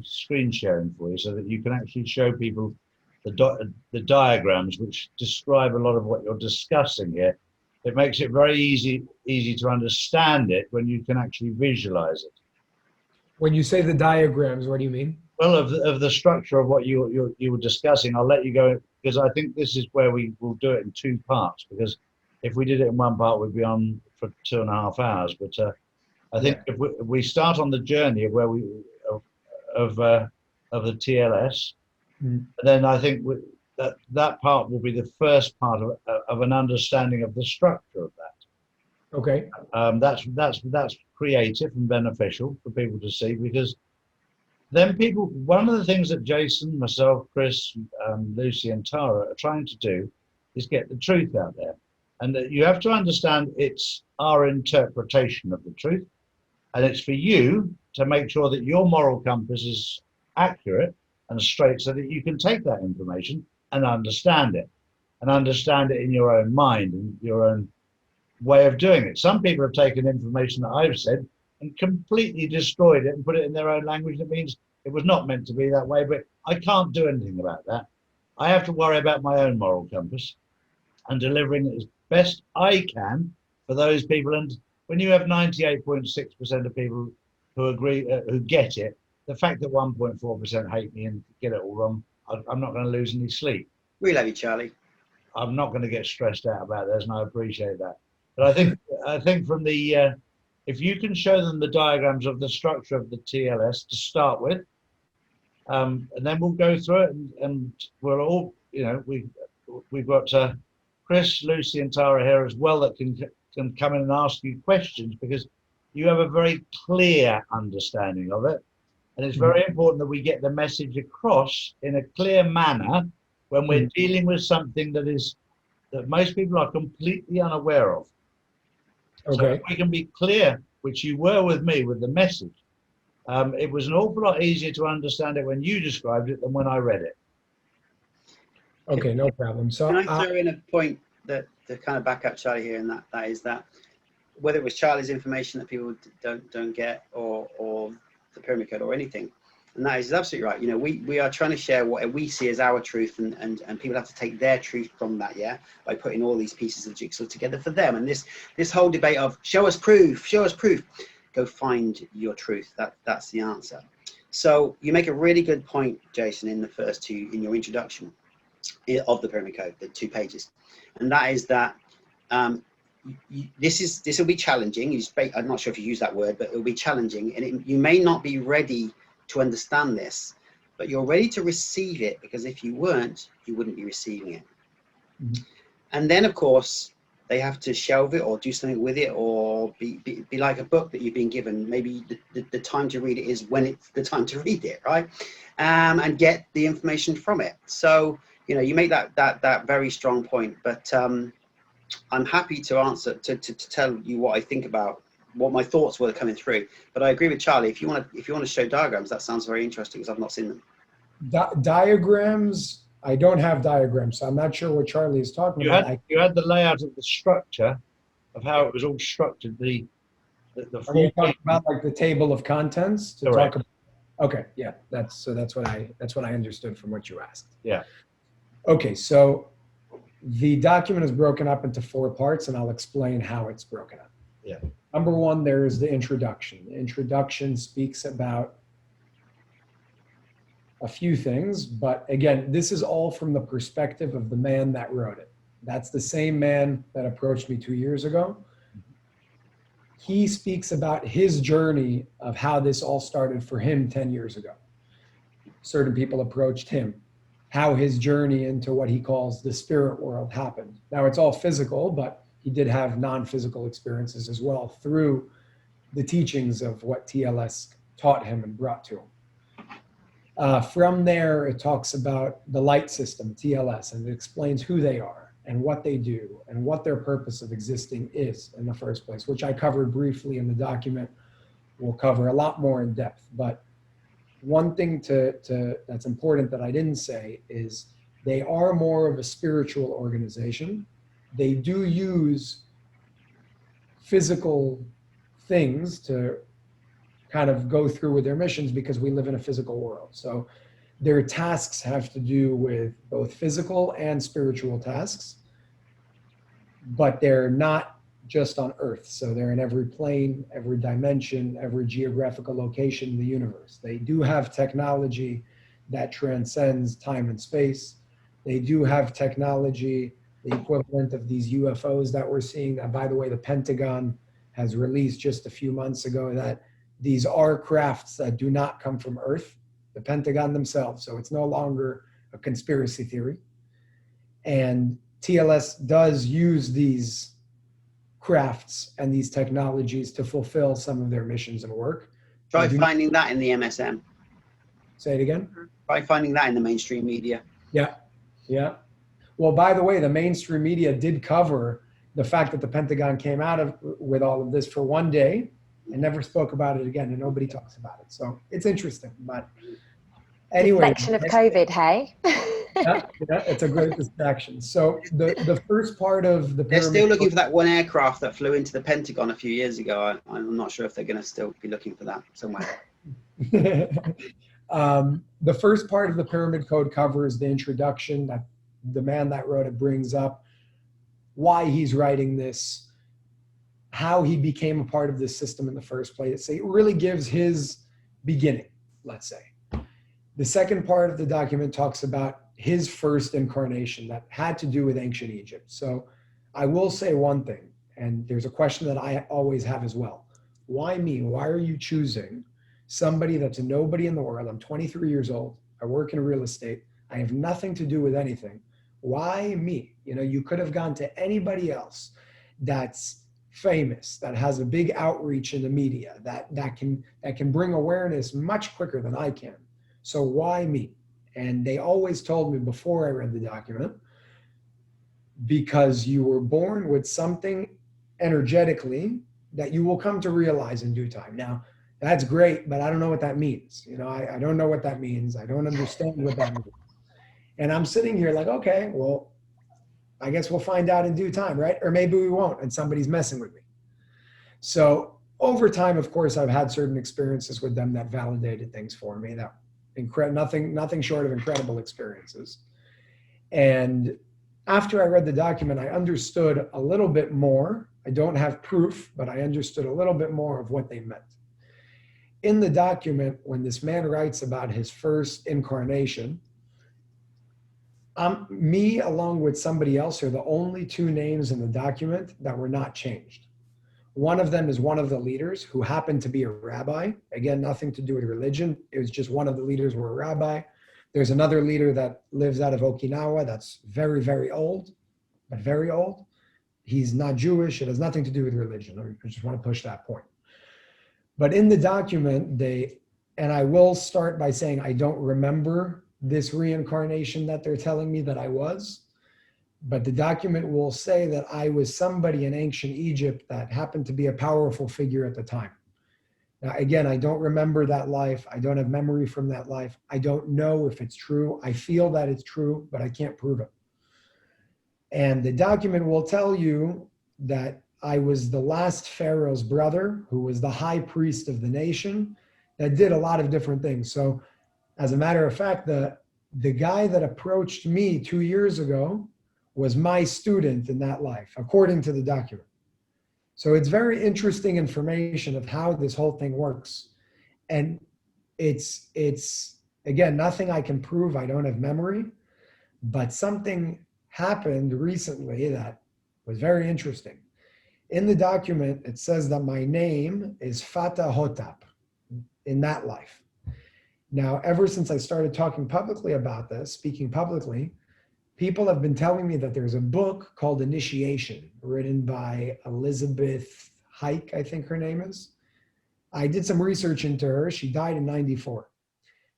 screen sharing for you so that you can actually show people the diagrams which describe a lot of what you're discussing here. It makes it very easy to understand it when you can actually visualize it. When you say the diagrams, what do you mean? Well, of the structure of what you were discussing, I'll let you go, because I think this is where we will do it in two parts, because if we did it in one part, we'd be on for 2.5 hours. But I think if we start on the journey of where of the TLS, then I think that part will be the first part of an understanding of the structure of that. Okay. That's creative and beneficial for people to see, because then one of the things that Jason, myself, Chris, Lucy and Tara are trying to do is get the truth out there. And that you have to understand it's our interpretation of the truth. And it's for you to make sure that your moral compass is accurate and straight, so that you can take that information and understand it in your own mind and your own way of doing it. Some people have taken information that I've said and completely destroyed it and put it in their own language. That means it was not meant to be that way, but I can't do anything about that. I have to worry about my own moral compass and delivering it as best I can for those people. And when you have 98.6% of people who agree, who get it, the fact that 1.4% hate me and get it all wrong, I'm not going to lose any sleep. We love you, Charlie. I'm not going to get stressed out about this, and I appreciate that. But I think from the if you can show them the diagrams of the structure of the TLS to start with, and then we'll go through it, and we're all, we've got Chris, Lucy, and Tara here as well that can come in and ask you questions, because you have a very clear understanding of it, and it's very important that we get the message across in a clear manner when we're dealing with something that most people are completely unaware of. Okay. So if we can be clear, which you were with me with the message, it was an awful lot easier to understand it when you described it than when I read it. Okay, no problem. So can I throw in a point that to kind of back up Charlie here, and that is that whether it was Charlie's information that people don't get, or the pyramid code or anything, and that is absolutely right. We are trying to share what we see as our truth, and people have to take their truth from that, by putting all these pieces of jigsaw together for them. And this whole debate of show us proof, go find your truth. That's the answer. So you make a really good point, Jason, in your introduction of the pyramid code, the 2 pages, and that is that this will be challenging. I'm not sure if you use that word, but it will be challenging, and you may not be ready to understand this, but you're ready to receive it, because if you weren't, you wouldn't be receiving it. And then, of course, they have to shelve it or do something with it, or be like a book that you've been given. Maybe the time to read it is when it's the time to read it, right? And get the information from it. So you make that very strong point, but I'm happy to answer to tell you what I think about what my thoughts were coming through. But I agree with Charlie. If you want to show diagrams, that sounds very interesting, because I've not seen them. Diagrams. I don't have diagrams, so I'm not sure what Charlie is talking about. You had the layout of the structure of how it was all structured. Are you talking about like the table of contents to Correct. talk about? Okay, yeah, that's what I understood from what you asked. Yeah. Okay, so the document is broken up into 4 parts, and I'll explain how it's broken up. Yeah. Number 1, there is the introduction. The introduction speaks about a few things, but again, this is all from the perspective of the man that wrote it. That's the same man that approached me 2 years ago. He speaks about his journey of how this all started for him 10 years ago. Certain people approached him, how his journey into what he calls the spirit world happened. Now it's all physical, but he did have non-physical experiences as well through the teachings of what TLS taught him and brought to him. From there, it talks about the light system, TLS, and it explains who they are and what they do and what their purpose of existing is in the first place, which I covered briefly in the document. We'll cover a lot more in depth, but one thing that's important that I didn't say is they are more of a spiritual organization. They do use physical things to kind of go through with their missions because we live in a physical world. So their tasks have to do with both physical and spiritual tasks, but they're not just on Earth. So they're in every plane, every dimension, every geographical location in the universe. They do have technology that transcends time and space. They do have technology, the equivalent of these UFOs that we're seeing. By the way, the Pentagon has released just a few months ago that these are crafts that do not come from Earth, the Pentagon themselves. So it's no longer a conspiracy theory. And TLS does use these crafts and these technologies to fulfill some of their missions and work. Try finding that in the MSM. Say it again. Try finding that in the mainstream media. Yeah, yeah. Well, by the way, the mainstream media did cover the fact that the Pentagon came out with all of this for one day and never spoke about it again, and nobody talks about it. So it's interesting. But anyway, reflection of COVID, hey? yeah, it's a great distraction. So the first part of the pyramid, they're still looking for that one aircraft that flew into the Pentagon a few years ago. I'm not sure if they're going to still be looking for that somewhere. The first part of the pyramid code covers the introduction that the man that wrote it brings up, why he's writing this, how he became a part of this system in the first place. So it really gives his beginning, let's say. The second part of the document talks about his first incarnation that had to do with ancient Egypt. So I will say one thing, and there's a question that I always have as well. Why me? Why are you choosing somebody that's a nobody in the world? I'm 23 years old. I work in real estate. I have nothing to do with anything. Why me? You know, you could have gone to anybody else that's famous, that has a big outreach in the media, that can bring awareness much quicker than I can. So why me? And they always told me before I read the document, because you were born with something energetically that you will come to realize in due time. Now, that's great, but I don't know what that means. You know, I don't know what that means. I don't understand what that means. And I'm sitting here like, okay, well, I guess we'll find out in due time, right? Or maybe we won't, and somebody's messing with me. So over time, of course, I've had certain experiences with them that validated things for me. That nothing short of incredible experiences. And after I read the document, I understood a little bit more. I don't have proof, but I understood a little bit more of what they meant. In the document, when this man writes about his first incarnation, me along with somebody else are the only two names in the document that were not changed. One of them is one of the leaders who happened to be a rabbi. Again, nothing to do with religion. It was just one of the leaders were a rabbi. There's another leader that lives out of Okinawa that's very, very old, but very old. He's not Jewish. It has nothing to do with religion. I just want to push that point. But in the document, and I will start by saying I don't remember this reincarnation that they're telling me that I was. But the document will say that I was somebody in ancient Egypt that happened to be a powerful figure at the time. Now, again, I don't remember that life. I don't have memory from that life. I don't know if it's true. I feel that it's true, but I can't prove it. And the document will tell you that I was the last pharaoh's brother, who was the high priest of the nation, that did a lot of different things. So as a matter of fact, the guy that approached me 2 years ago was my student in that life, according to the document. So it's very interesting information of how this whole thing works. And it's again, nothing I can prove. I don't have memory, but something happened recently that was very interesting. In the document, it says that my name is Fata Hotap in that life. Now, ever since I started talking publicly about this, speaking publicly, people have been telling me that there's a book called Initiation, written by Elizabeth Hike, I think her name is. I did some research into her. She died in '94.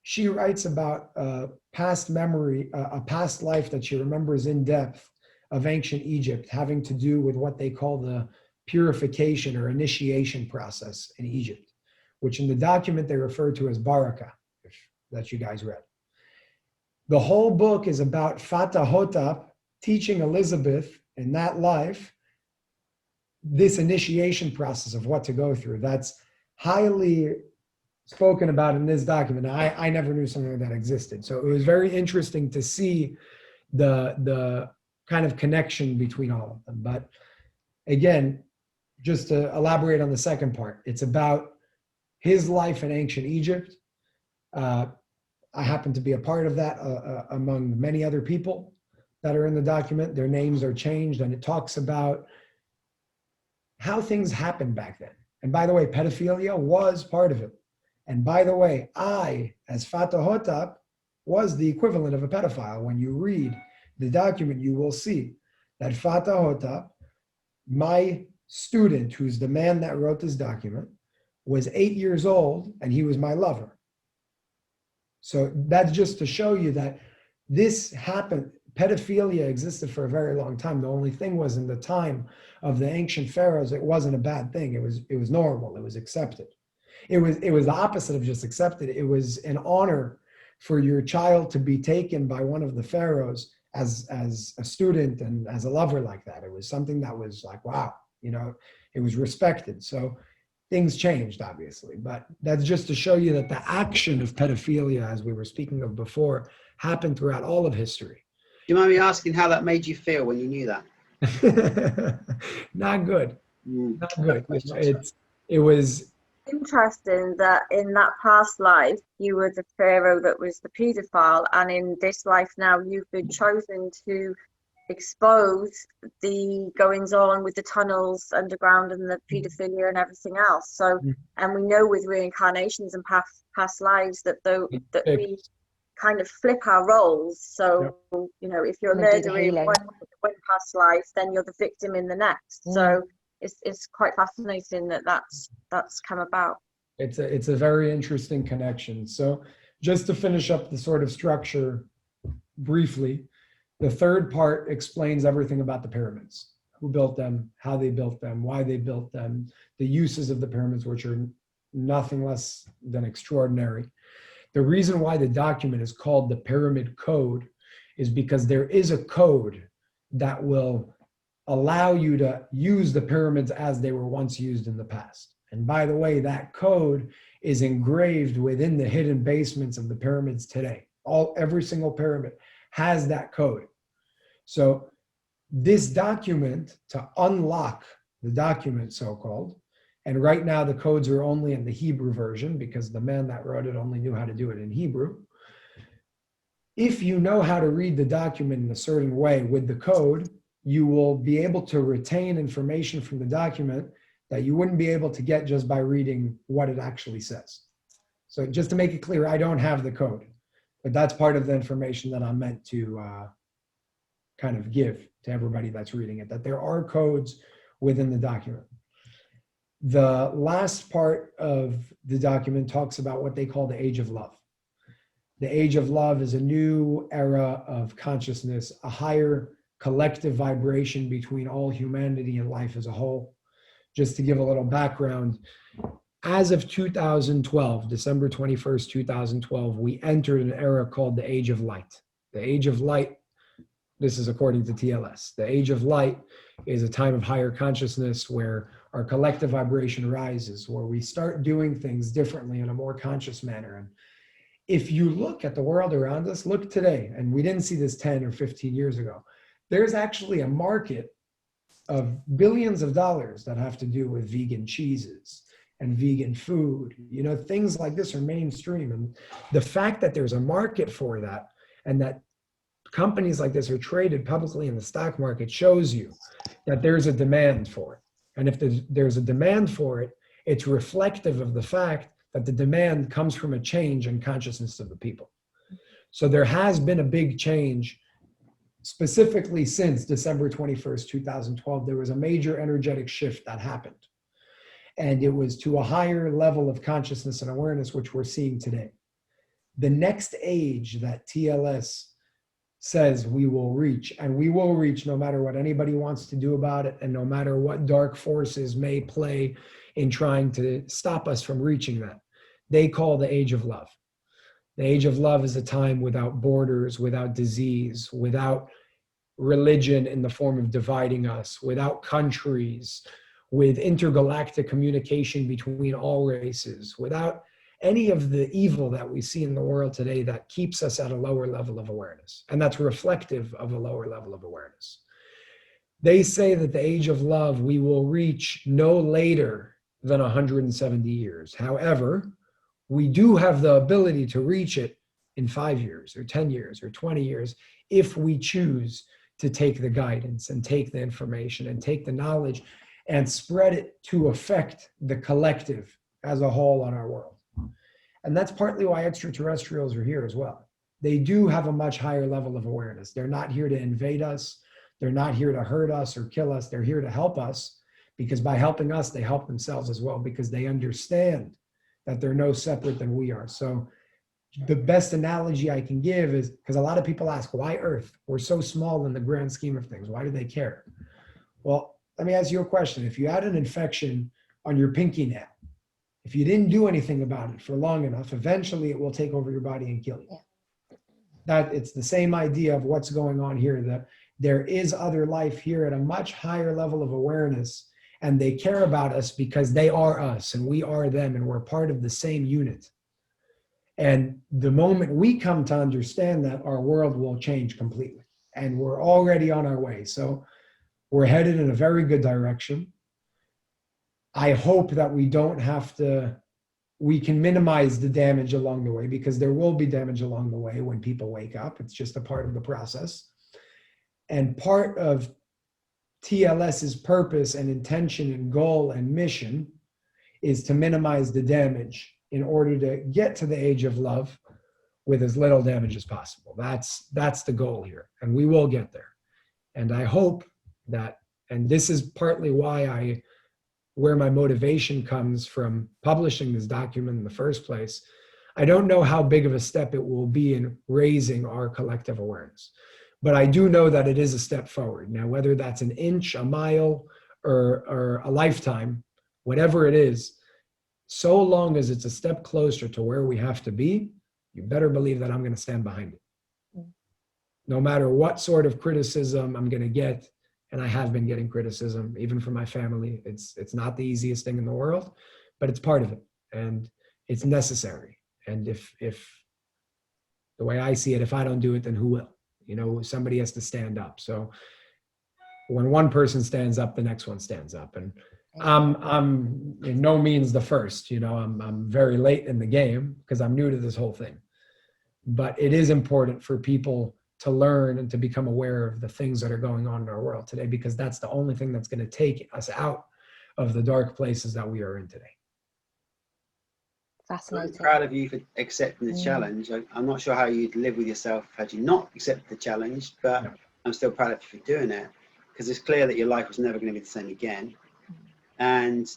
She writes about a past memory, a past life that she remembers in depth of ancient Egypt, having to do with what they call the purification or initiation process in Egypt, which in the document they refer to as Baraka, that you guys read. The whole book is about Fata Hotap teaching Elizabeth in that life this initiation process of what to go through. That's highly spoken about in this document. I never knew something like that existed. So it was very interesting to see the kind of connection between all of them. But again, just to elaborate on the second part, it's about his life in ancient Egypt. I happen to be a part of that among many other people that are in the document. Their names are changed, and it talks about how things happened back then. And by the way, pedophilia was part of it. And by the way, I, as Fata Hotap, was the equivalent of a pedophile. When you read the document, you will see that Fata Hotap, my student, who's the man that wrote this document, was 8 years old, and he was my lover. So that's just to show you that this happened. Pedophilia existed for a very long time. The only thing was, in the time of the ancient pharaohs, it wasn't a bad thing. It was normal. It was accepted. It was the opposite of just accepted. It was an honor for your child to be taken by one of the pharaohs as a student and as a lover like that. It was something that was like, wow, it was respected. So things changed, obviously, but that's just to show you that the action of pedophilia, as we were speaking of before, happened throughout all of history. Do you mind me asking how that made you feel when you knew that? Not good. Not good. It was interesting that in that past life you were the pharaoh that was the paedophile, and in this life now you've been chosen to expose the goings on with the tunnels underground and the paedophilia and everything else. So, and we know with reincarnations and past lives that we kind of flip our roles. So, if you're a murderer in one past life, then you're the victim in the next. So it's quite fascinating that's come about. It's a very interesting connection. So just to finish up the sort of structure briefly, the third part explains everything about the pyramids: who built them, how they built them, why they built them, the uses of the pyramids, which are nothing less than extraordinary. The reason why the document is called the Pyramid Code is because there is a code that will allow you to use the pyramids as they were once used in the past. And by the way, that code is engraved within the hidden basements of the pyramids today. Every single pyramid has that code. So this document, to unlock the document, so-called, and right now the codes are only in the Hebrew version because the man that wrote it only knew how to do it in Hebrew. If you know how to read the document in a certain way with the code, you will be able to retain information from the document that you wouldn't be able to get just by reading what it actually says. So just to make it clear, I don't have the code, but that's part of the information that I'm meant to kind of give to everybody that's reading it, that there are codes within the document. The last part of the document talks about what they call the Age of Love. The Age of Love is a new era of consciousness, a higher collective vibration between all humanity and life as a whole. Just to give a little background, as of 2012, December 21st, 2012, we entered an era called the Age of Light. The Age of Light, this is according to TLS, the Age of Light is a time of higher consciousness where our collective vibration rises, where we start doing things differently in a more conscious manner. And if you look at the world around us, look today, and we didn't see this 10 or 15 years ago, there's actually a market of billions of dollars that have to do with vegan cheeses and vegan food. You know, things like this are mainstream. And the fact that there's a market for that and that companies like this are traded publicly in the stock market shows you that there's a demand for it. And if there's a demand for it, it's reflective of the fact that the demand comes from a change in consciousness of the people. So there has been a big change, specifically since December 21st, 2012. There was a major energetic shift that happened. And it was to a higher level of consciousness and awareness, which we're seeing today. The next age that TLS says we will reach, and we will reach no matter what anybody wants to do about it, and no matter what dark forces may play in trying to stop us from reaching that, they call the age of love. The age of love is a time without borders, without disease, without religion in the form of dividing us, without countries, with intergalactic communication between all races, without any of the evil that we see in the world today that keeps us at a lower level of awareness. And that's reflective of a lower level of awareness. They say that the age of love we will reach no later than 170 years. However, we do have the ability to reach it in 5 years or 10 years or 20 years if we choose to take the guidance and take the information and take the knowledge and spread it to affect the collective as a whole on our world. And that's partly why extraterrestrials are here as well. They do have a much higher level of awareness. They're not here to invade us. They're not here to hurt us or kill us. They're here to help us, because by helping us, they help themselves as well, because they understand that they're no separate than we are. So the best analogy I can give is, because a lot of people ask, why Earth? We're so small in the grand scheme of things. Why do they care? Well, let me ask you a question. If you had an infection on your pinky nail, if you didn't do anything about it for long enough, eventually it will take over your body and kill you. Yeah. That it's the same idea of what's going on here, that there is other life here at a much higher level of awareness, and they care about us because they are us and we are them, and we're part of the same unit. And the moment we come to understand that, our world will change completely, and we're already on our way. So we're headed in a very good direction. I hope that we don't have to, we can minimize the damage along the way, because there will be damage along the way when people wake up. It's just a part of the process. And part of TLS's purpose and intention and goal and mission is to minimize the damage in order to get to the age of love with as little damage as possible. That's the goal here, and we will get there. And I hope that, and this is partly why where my motivation comes from publishing this document in the first place. I don't know how big of a step it will be in raising our collective awareness, but I do know that it is a step forward. Now, whether that's an inch, a mile, or a lifetime, whatever it is, so long as it's a step closer to where we have to be, you better believe that I'm going to stand behind it. No matter what sort of criticism I'm going to get, and I have been getting criticism, even from my family. It's not the easiest thing in the world, but it's part of it, and it's necessary. And if the way I see it, if I don't do it, then who will? You know, somebody has to stand up. So when one person stands up, the next one stands up. And I'm in no means the first. You know, I'm very late in the game because I'm new to this whole thing. But it is important for people to learn and to become aware of the things that are going on in our world today, because that's the only thing that's going to take us out of the dark places that we are in today. Fascinating. I'm proud of you for accepting the challenge. I'm not sure how you'd live with yourself had you not accepted the challenge, but I'm still proud of you for doing it, because it's clear that your life was never going to be the same again, and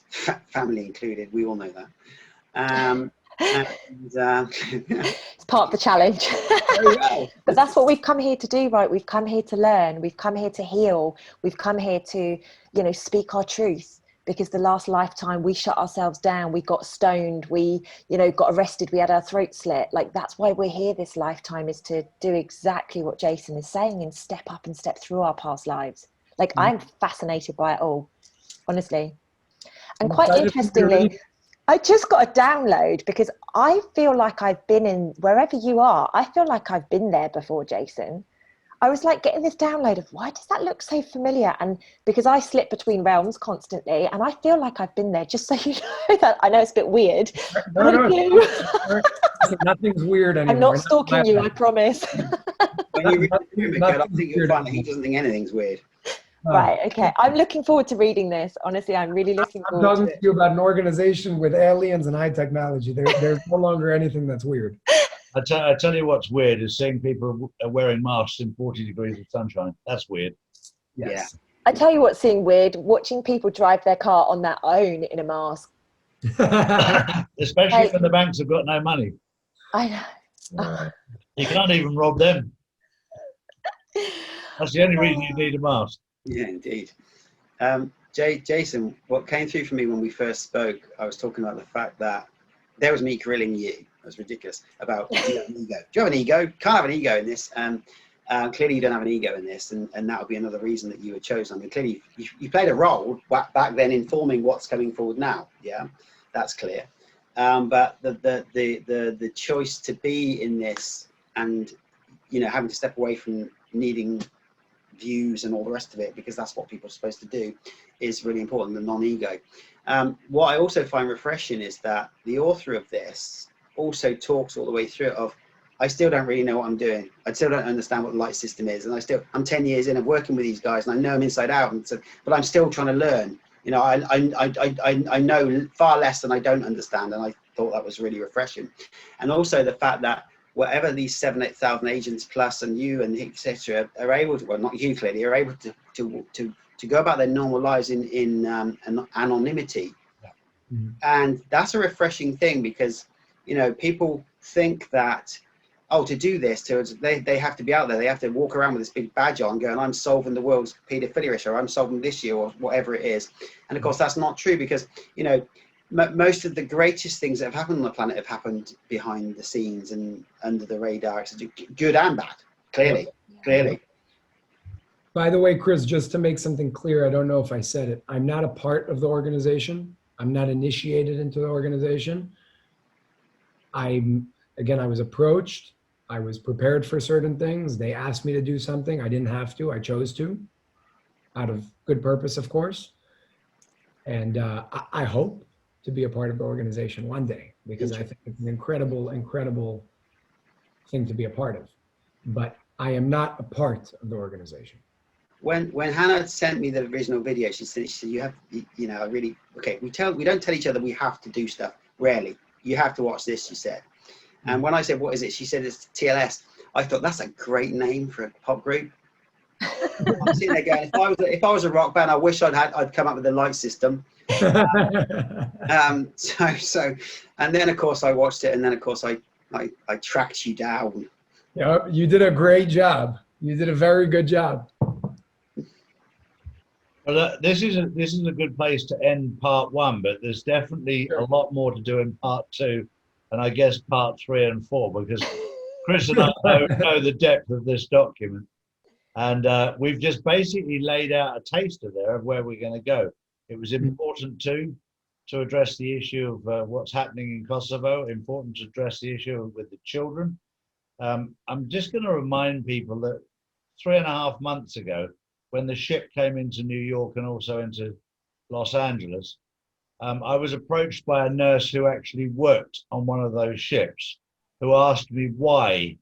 family included. We all know that. It's part of the challenge. But that's what we've come here to do, right? We've come here to learn, we've come here to heal, we've come here to, you know, speak our truth, because the last lifetime we shut ourselves down, we got stoned, we, you know, got arrested, we had our throat slit. Like, that's why we're here this lifetime, is to do exactly what Jason is saying and step up and step through our past lives. Like, I'm fascinated by it all, honestly. And quite interestingly, I just got a download, because I feel like I've been in, wherever you are, I feel like I've been there before, Jason. I was like getting this download of why does that look so familiar? And because I slip between realms constantly, and I feel like I've been there. Just so you know that I know it's a bit weird. No, But I do. nothing's weird anymore. I'm not stalking you, I promise. When you read through him, I Nothing's think you'll weird find that he anymore. doesn't think anything's weird. Right, okay. I'm looking forward to reading this. Honestly, I'm really looking I'm forward talking to to it. you about an organization with aliens and high technology. There's no longer anything that's weird. I tell you what's weird is seeing people wearing masks in 40 degrees of sunshine. That's weird. Yes. I tell you what's seeing weird, watching people drive their car on their own in a mask. Especially when the banks have got no money. I know. You can't even rob them. That's the only reason you need a mask. Yeah, indeed. Jason, what came through for me when we first spoke, I was talking about the fact that there was me grilling you. That was ridiculous. About, do you have an ego? Do you have an ego? Can't have an ego in this. Clearly you don't have an ego in this, and that would be another reason that you were chosen. I mean, clearly you played a role back then informing what's coming forward now. Yeah, that's clear. But the choice to be in this, and having to step away from needing views and all the rest of it, because that's what people are supposed to do, is really important. The non-ego. What I also find refreshing is that the author of this also talks all the way through it of, I still don't really know what I'm doing. I still don't understand what the light system is. And I'm 10 years in of working with these guys, and I know them inside out. And so, but I'm still trying to learn. I know far less than I don't understand. And I thought that was really refreshing. And also the fact that whatever these 7,000-8,000 agents plus and you and etc. are able to, well, not you clearly, are able to go about their normal lives in anonymity. Mm-hmm. And that's a refreshing thing, because people think that, oh, to do this, they have to be out there, they have to walk around with this big badge on going, I'm solving the world's paedophilia issue, or I'm solving this year, or whatever it is. And of course that's not true, because most of the greatest things that have happened on the planet have happened behind the scenes and under the radar. It's good and bad, clearly. By the way, Chris, just to make something clear, I don't know if I said it, I'm not a part of the organization. I'm not initiated into the organization. I was approached. I was prepared for certain things. They asked me to do something. I didn't have to. I chose to, out of good purpose, of course. And I hope to be a part of the organization one day, because I think it's an incredible, incredible thing to be a part of. But I am not a part of the organization. When Hannah sent me the original video, she said, you have, we don't tell each other we have to do stuff, rarely. You have to watch this, she said. And when I said, what is it? She said, it's TLS. I thought, that's a great name for a pop group. I'm sitting there going, if I was a rock band, I wish I'd come up with a light system. And then of course I watched it, and then of course I tracked you down. Yeah, you did a great job. You did a very good job. Well, this is a good place to end part one, but there's definitely a lot more to do in part two, and I guess part 3 and 4, because Chris and I know the depth of this document, and we've just basically laid out a taster there of where we're going to go. It was important to address the issue of what's happening in Kosovo, important to address the issue with the children. I'm just going to remind people that 3.5 months ago, when the ship came into New York and also into Los Angeles, I was approached by a nurse who actually worked on one of those ships, who asked me why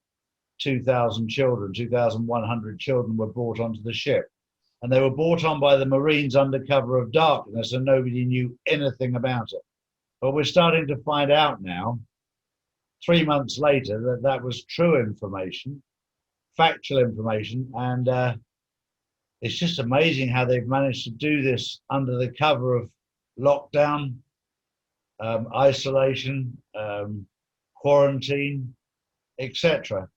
2,100 children were brought onto the ship. And they were brought on by the Marines under cover of darkness, and nobody knew anything about it. But we're starting to find out now, 3 months later, that was true information, factual information, and it's just amazing how they've managed to do this under the cover of lockdown, isolation, quarantine, etc.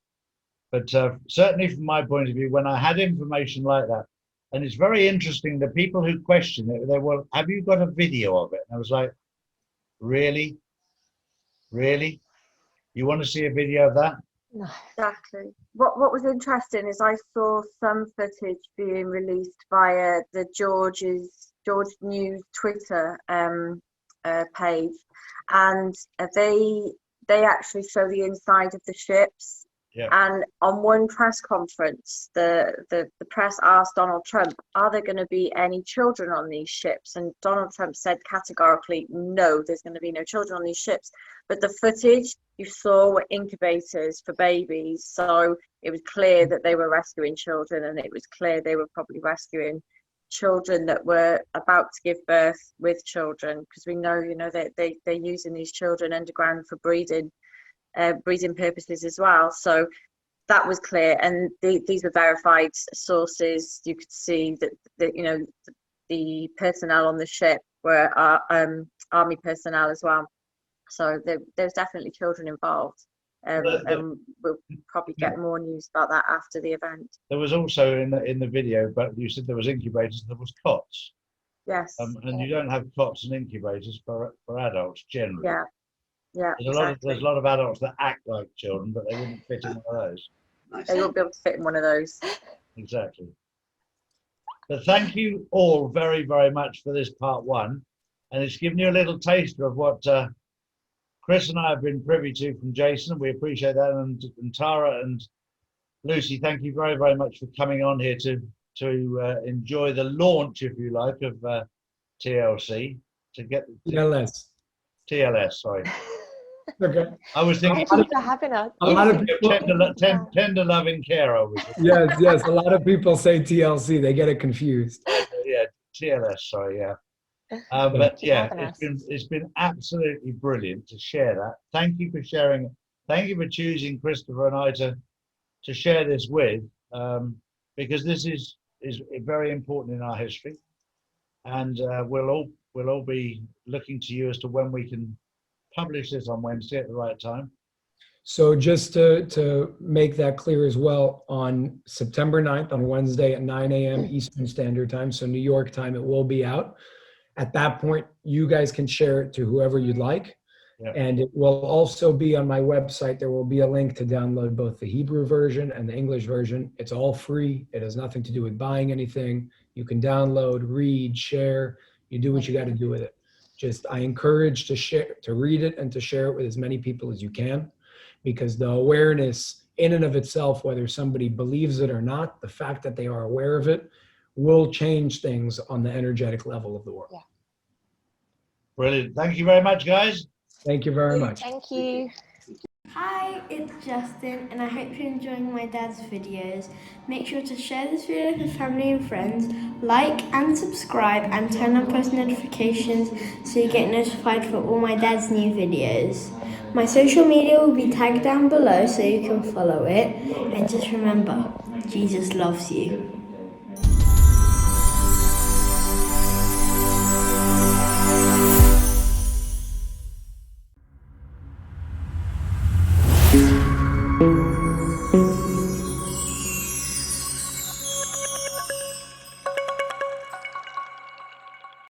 But certainly from my point of view, when I had information like that, and it's very interesting, the people who question it, they were, have you got a video of it? And I was like, really? Really? You want to see a video of that? No. Exactly. What was interesting is I saw some footage being released via the George News Twitter page, and they actually show the inside of the ships. And on one press conference, the press asked Donald Trump, are there going to be any children on these ships? And Donald Trump said categorically, no, there's going to be no children on these ships. But the footage you saw were incubators for babies. So it was clear that they were rescuing children, and it was clear they were probably rescuing children that were about to give birth with children, because we know, they're using these children underground for breeding purposes as well. So that was clear, and these were verified sources. You could see that the personnel on the ship were army personnel as well. So there's definitely children involved. And we'll probably get more news about that after the event. There was also in the video, but you said there was incubators, there was cots. Yes. And you don't have cots and incubators for adults generally. Yeah. There's a lot of adults that act like children, but they wouldn't fit in one of those. They won't be able to fit in one of those. Exactly. But thank you all very, very much for this part one. And it's given you a little taster of what Chris and I have been privy to from Jason. We appreciate that. And Tara and Lucy, thank you very, very much for coming on here to enjoy the launch, if you like, of TLC. To get TLS, sorry. Okay. I was thinking Thank you for having us. A lot of people, tender loving care over it. yes. A lot of people say TLC. They get it confused. Yeah, TLS. Sorry, yeah. But yeah, it's been absolutely brilliant to share that. Thank you for sharing. Thank you for choosing Christopher and I to share this with, because this is very important in our history, and we'll all be looking to you as to when we can publish this on Wednesday at the right time. So just to make that clear as well, on September 9th, on Wednesday at 9 a.m. Eastern Standard Time, so New York time, it will be out. At that point, you guys can share it to whoever you'd like. Yeah. And it will also be on my website. There will be a link to download both the Hebrew version and the English version. It's all free. It has nothing to do with buying anything. You can download, read, share. You do what you got to do with it. I encourage to read it and to share it with as many people as you can, because the awareness in and of itself, whether somebody believes it or not, the fact that they are aware of it will change things on the energetic level of the world. Yeah. Brilliant. Thank you very much, guys. Thank you very much. Thank you. Hi, it's Justin, and I hope you're enjoying my dad's videos. Make sure to share this video with family and friends, like and subscribe, and turn on post notifications so you get notified for all my dad's new videos. My social media will be tagged down below so you can follow it. And just remember, Jesus loves you.